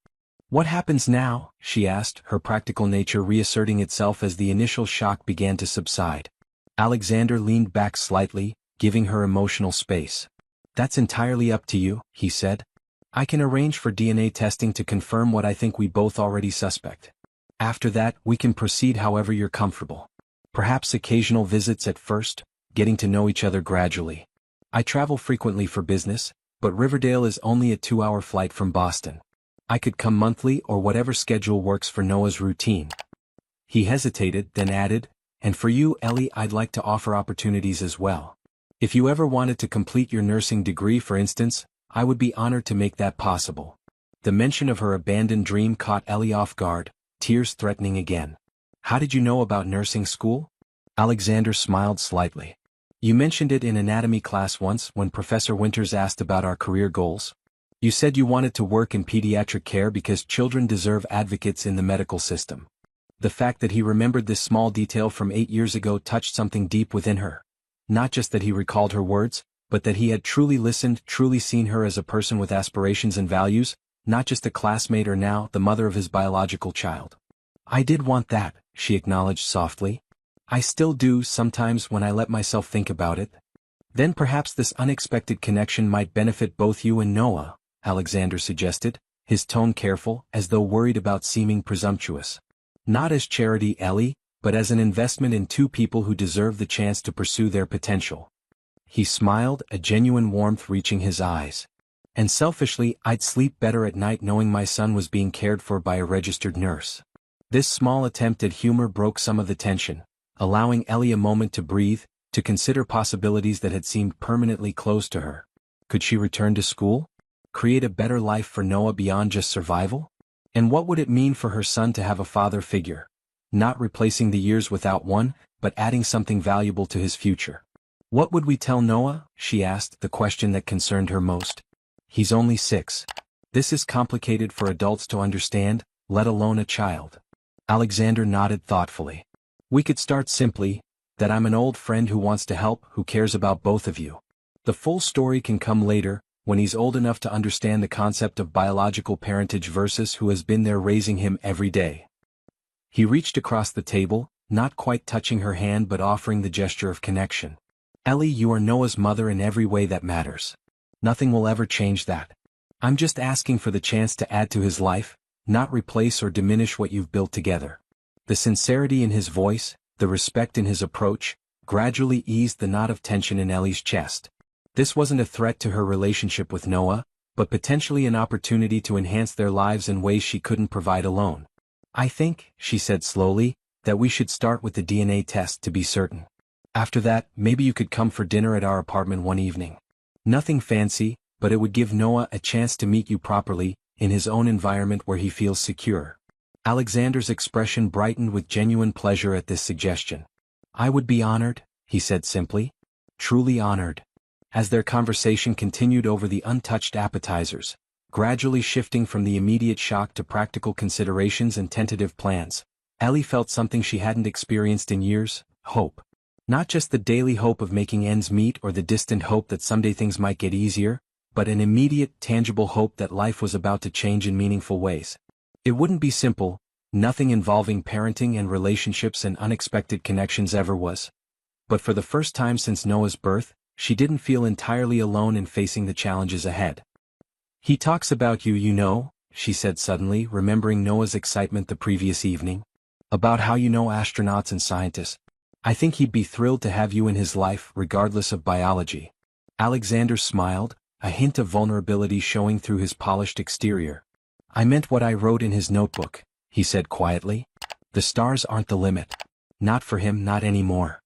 What happens now? She asked, her practical nature reasserting itself as the initial shock began to subside. Alexander leaned back slightly, giving her emotional space. That's entirely up to you, he said. I can arrange for DNA testing to confirm what I think we both already suspect. After that, we can proceed however you're comfortable. Perhaps occasional visits at first, getting to know each other gradually. I travel frequently for business, but Riverdale is only a 2-hour flight from Boston. I could come monthly or whatever schedule works for Noah's routine. He hesitated, then added, and for you, Ellie, I'd like to offer opportunities as well. If you ever wanted to complete your nursing degree, for instance, I would be honored to make that possible. The mention of her abandoned dream caught Ellie off guard, tears threatening again. How did you know about nursing school? Alexander smiled slightly. You mentioned it in anatomy class once when Professor Winters asked about our career goals. You said you wanted to work in pediatric care because children deserve advocates in the medical system. The fact that he remembered this small detail from 8 years ago touched something deep within her. Not just that he recalled her words, but that he had truly listened, truly seen her as a person with aspirations and values, not just a classmate or now the mother of his biological child. I did want that, she acknowledged softly. I still do sometimes when I let myself think about it. Then perhaps this unexpected connection might benefit both you and Noah, Alexander suggested, his tone careful, as though worried about seeming presumptuous. Not as charity, Ellie, but as an investment in two people who deserve the chance to pursue their potential. He smiled, a genuine warmth reaching his eyes. And selfishly, I'd sleep better at night knowing my son was being cared for by a registered nurse. This small attempt at humor broke some of the tension, allowing Ellie a moment to breathe, to consider possibilities that had seemed permanently closed to her. Could she return to school? Create a better life for Noah beyond just survival? And what would it mean for her son to have a father figure? Not replacing the years without one, but adding something valuable to his future. What would we tell Noah? She asked, the question that concerned her most. He's only 6. This is complicated for adults to understand, let alone a child. Alexander nodded thoughtfully. We could start simply, that I'm an old friend who wants to help, who cares about both of you. The full story can come later, when he's old enough to understand the concept of biological parentage versus who has been there raising him every day. He reached across the table, not quite touching her hand but offering the gesture of connection. Ellie, you are Noah's mother in every way that matters. Nothing will ever change that. I'm just asking for the chance to add to his life, not replace or diminish what you've built together. The sincerity in his voice, the respect in his approach, gradually eased the knot of tension in Ellie's chest. This wasn't a threat to her relationship with Noah, but potentially an opportunity to enhance their lives in ways she couldn't provide alone. I think, she said slowly, that we should start with the DNA test to be certain. After that, maybe you could come for dinner at our apartment one evening. Nothing fancy, but it would give Noah a chance to meet you properly, in his own environment where he feels secure. Alexander's expression brightened with genuine pleasure at this suggestion. "I would be honored," he said simply. "Truly honored." As their conversation continued over the untouched appetizers, gradually shifting from the immediate shock to practical considerations and tentative plans, Ellie felt something she hadn't experienced in years: hope. Not just the daily hope of making ends meet or the distant hope that someday things might get easier, but an immediate, tangible hope that life was about to change in meaningful ways. It wouldn't be simple, nothing involving parenting and relationships and unexpected connections ever was. But for the first time since Noah's birth, she didn't feel entirely alone in facing the challenges ahead. "He talks about you, you know," she said suddenly, remembering Noah's excitement the previous evening. "About how you know astronauts and scientists. I think he'd be thrilled to have you in his life, regardless of biology." Alexander smiled, a hint of vulnerability showing through his polished exterior. "I meant what I wrote in his notebook," he said quietly. "The stars aren't the limit. Not for him, not anymore."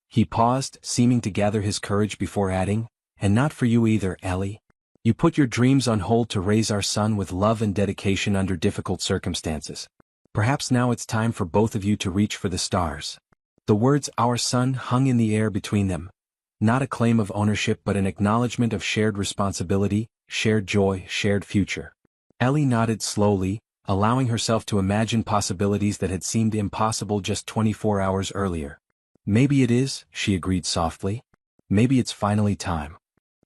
He paused, seeming to gather his courage before adding, "And not for you either, Ellie. You put your dreams on hold to raise our son with love and dedication under difficult circumstances. Perhaps now it's time for both of you to reach for the stars." The words "our son" hung in the air between them. Not a claim of ownership but an acknowledgement of shared responsibility, shared joy, shared future. Ellie nodded slowly, allowing herself to imagine possibilities that had seemed impossible just 24 hours earlier. "Maybe it is," she agreed softly. "Maybe it's finally time."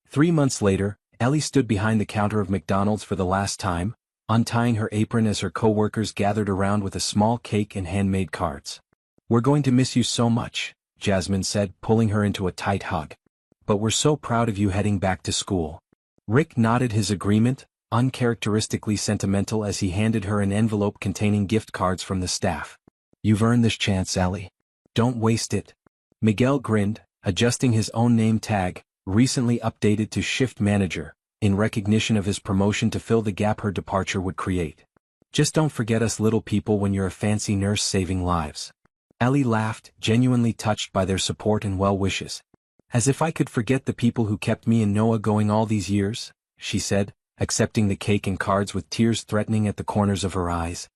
3 months later, Ellie stood behind the counter of McDonald's for the last time, untying her apron as her co-workers gathered around with a small cake and handmade cards. "We're going to miss you so much," Jasmine said, pulling her into a tight hug. "But we're so proud of you heading back to school." Rick nodded his agreement, uncharacteristically sentimental as he handed her an envelope containing gift cards from the staff. "You've earned this chance, Ellie. Don't waste it." Miguel grinned, adjusting his own name tag, recently updated to shift manager, in recognition of his promotion to fill the gap her departure would create. "Just don't forget us little people when you're a fancy nurse saving lives." Ellie laughed, genuinely touched by their support and well wishes. "As if I could forget the people who kept me and Noah going all these years," she said, accepting the cake and cards with tears threatening at the corners of her eyes.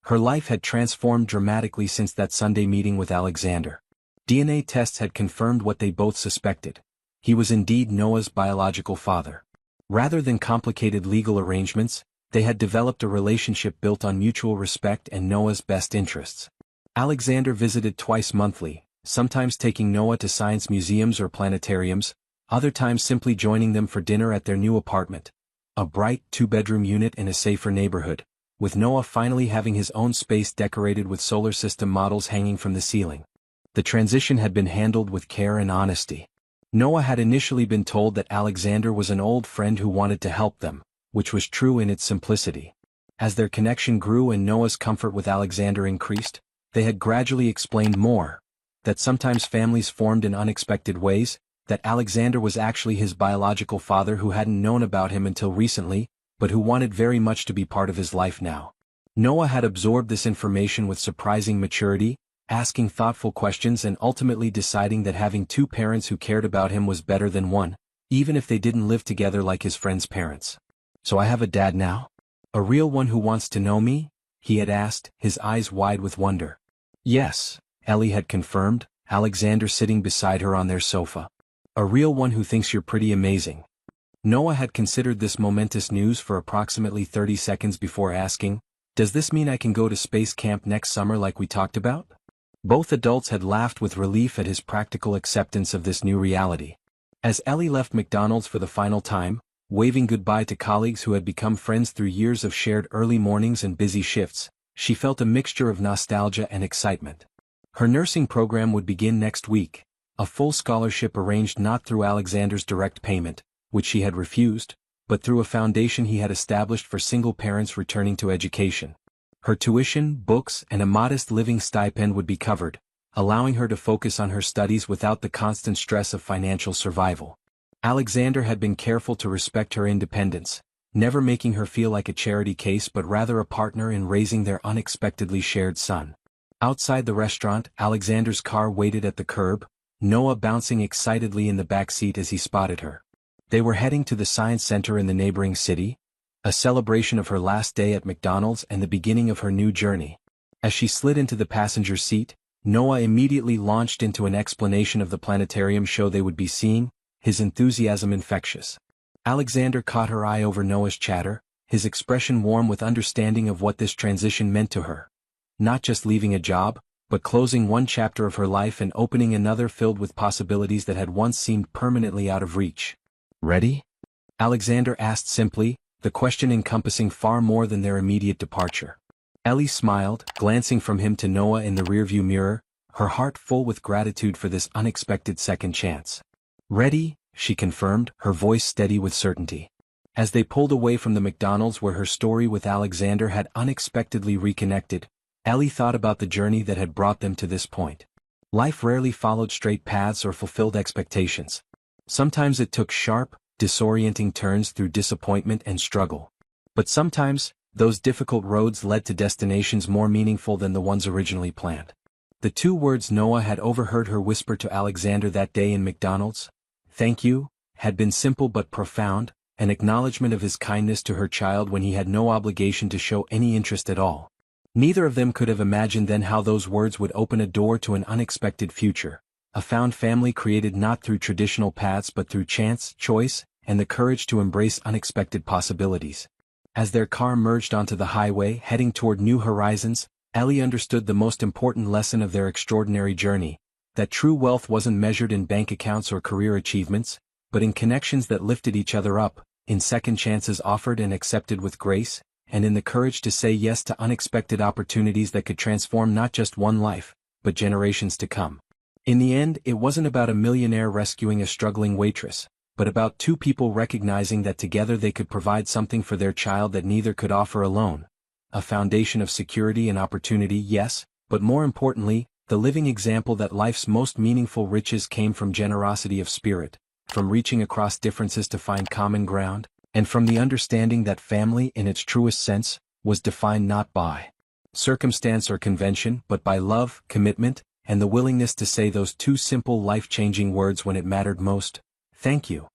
Her life had transformed dramatically since that Sunday meeting with Alexander. DNA tests had confirmed what they both suspected. He was indeed Noah's biological father. Rather than complicated legal arrangements, they had developed a relationship built on mutual respect and Noah's best interests. Alexander visited twice monthly, sometimes taking Noah to science museums or planetariums, other times simply joining them for dinner at their new apartment. A bright, 2-bedroom unit in a safer neighborhood, with Noah finally having his own space decorated with solar system models hanging from the ceiling. The transition had been handled with care and honesty. Noah had initially been told that Alexander was an old friend who wanted to help them, which was true in its simplicity. As their connection grew and Noah's comfort with Alexander increased, they had gradually explained more, that sometimes families formed in unexpected ways, that Alexander was actually his biological father who hadn't known about him until recently, but who wanted very much to be part of his life now. Noah had absorbed this information with surprising maturity, asking thoughtful questions and ultimately deciding that having 2 parents who cared about him was better than one, even if they didn't live together like his friend's parents. "So I have a dad now? A real one who wants to know me?" he had asked, his eyes wide with wonder. "Yes," Ellie had confirmed, Alexander sitting beside her on their sofa. "A real one who thinks you're pretty amazing." Noah had considered this momentous news for approximately 30 seconds before asking, "Does this mean I can go to space camp next summer like we talked about?" Both adults had laughed with relief at his practical acceptance of this new reality. As Ellie left McDonald's for the final time, waving goodbye to colleagues who had become friends through years of shared early mornings and busy shifts, she felt a mixture of nostalgia and excitement. Her nursing program would begin next week, a full scholarship arranged not through Alexander's direct payment, which she had refused, but through a foundation he had established for single parents returning to education. Her tuition, books, and a modest living stipend would be covered, allowing her to focus on her studies without the constant stress of financial survival. Alexander had been careful to respect her independence, never making her feel like a charity case but rather a partner in raising their unexpectedly shared son. Outside the restaurant, Alexander's car waited at the curb, Noah bouncing excitedly in the back seat as he spotted her. They were heading to the science center in the neighboring city, a celebration of her last day at McDonald's and the beginning of her new journey. As she slid into the passenger seat, Noah immediately launched into an explanation of the planetarium show they would be seeing, his enthusiasm infectious. Alexander caught her eye over Noah's chatter, his expression warm with understanding of what this transition meant to her. Not just leaving a job, but closing one chapter of her life and opening another filled with possibilities that had once seemed permanently out of reach. "Ready?" Alexander asked simply, the question encompassing far more than their immediate departure. Ellie smiled, glancing from him to Noah in the rearview mirror, her heart full with gratitude for this unexpected second chance. "Ready," she confirmed, her voice steady with certainty. As they pulled away from the McDonald's where her story with Alexander had unexpectedly reconnected, Ellie thought about the journey that had brought them to this point. Life rarely followed straight paths or fulfilled expectations. Sometimes it took sharp, disorienting turns through disappointment and struggle. But sometimes, those difficult roads led to destinations more meaningful than the ones originally planned. The two words Noah had overheard her whisper to Alexander that day in McDonald's, "Thank you," had been simple but profound, an acknowledgement of his kindness to her child when he had no obligation to show any interest at all. Neither of them could have imagined then how those words would open a door to an unexpected future, a found family created not through traditional paths but through chance, choice, and the courage to embrace unexpected possibilities. As their car merged onto the highway heading toward new horizons, Ellie understood the most important lesson of their extraordinary journey, that true wealth wasn't measured in bank accounts or career achievements, but in connections that lifted each other up, in second chances offered and accepted with grace, and in the courage to say yes to unexpected opportunities that could transform not just one life, but generations to come. In the end, it wasn't about a millionaire rescuing a struggling waitress, but about two people recognizing that together they could provide something for their child that neither could offer alone. A foundation of security and opportunity, yes, but more importantly, the living example that life's most meaningful riches came from generosity of spirit, from reaching across differences to find common ground, and from the understanding that family in its truest sense was defined not by circumstance or convention but by love, commitment, and the willingness to say those two simple life-changing words when it mattered most, "Thank you."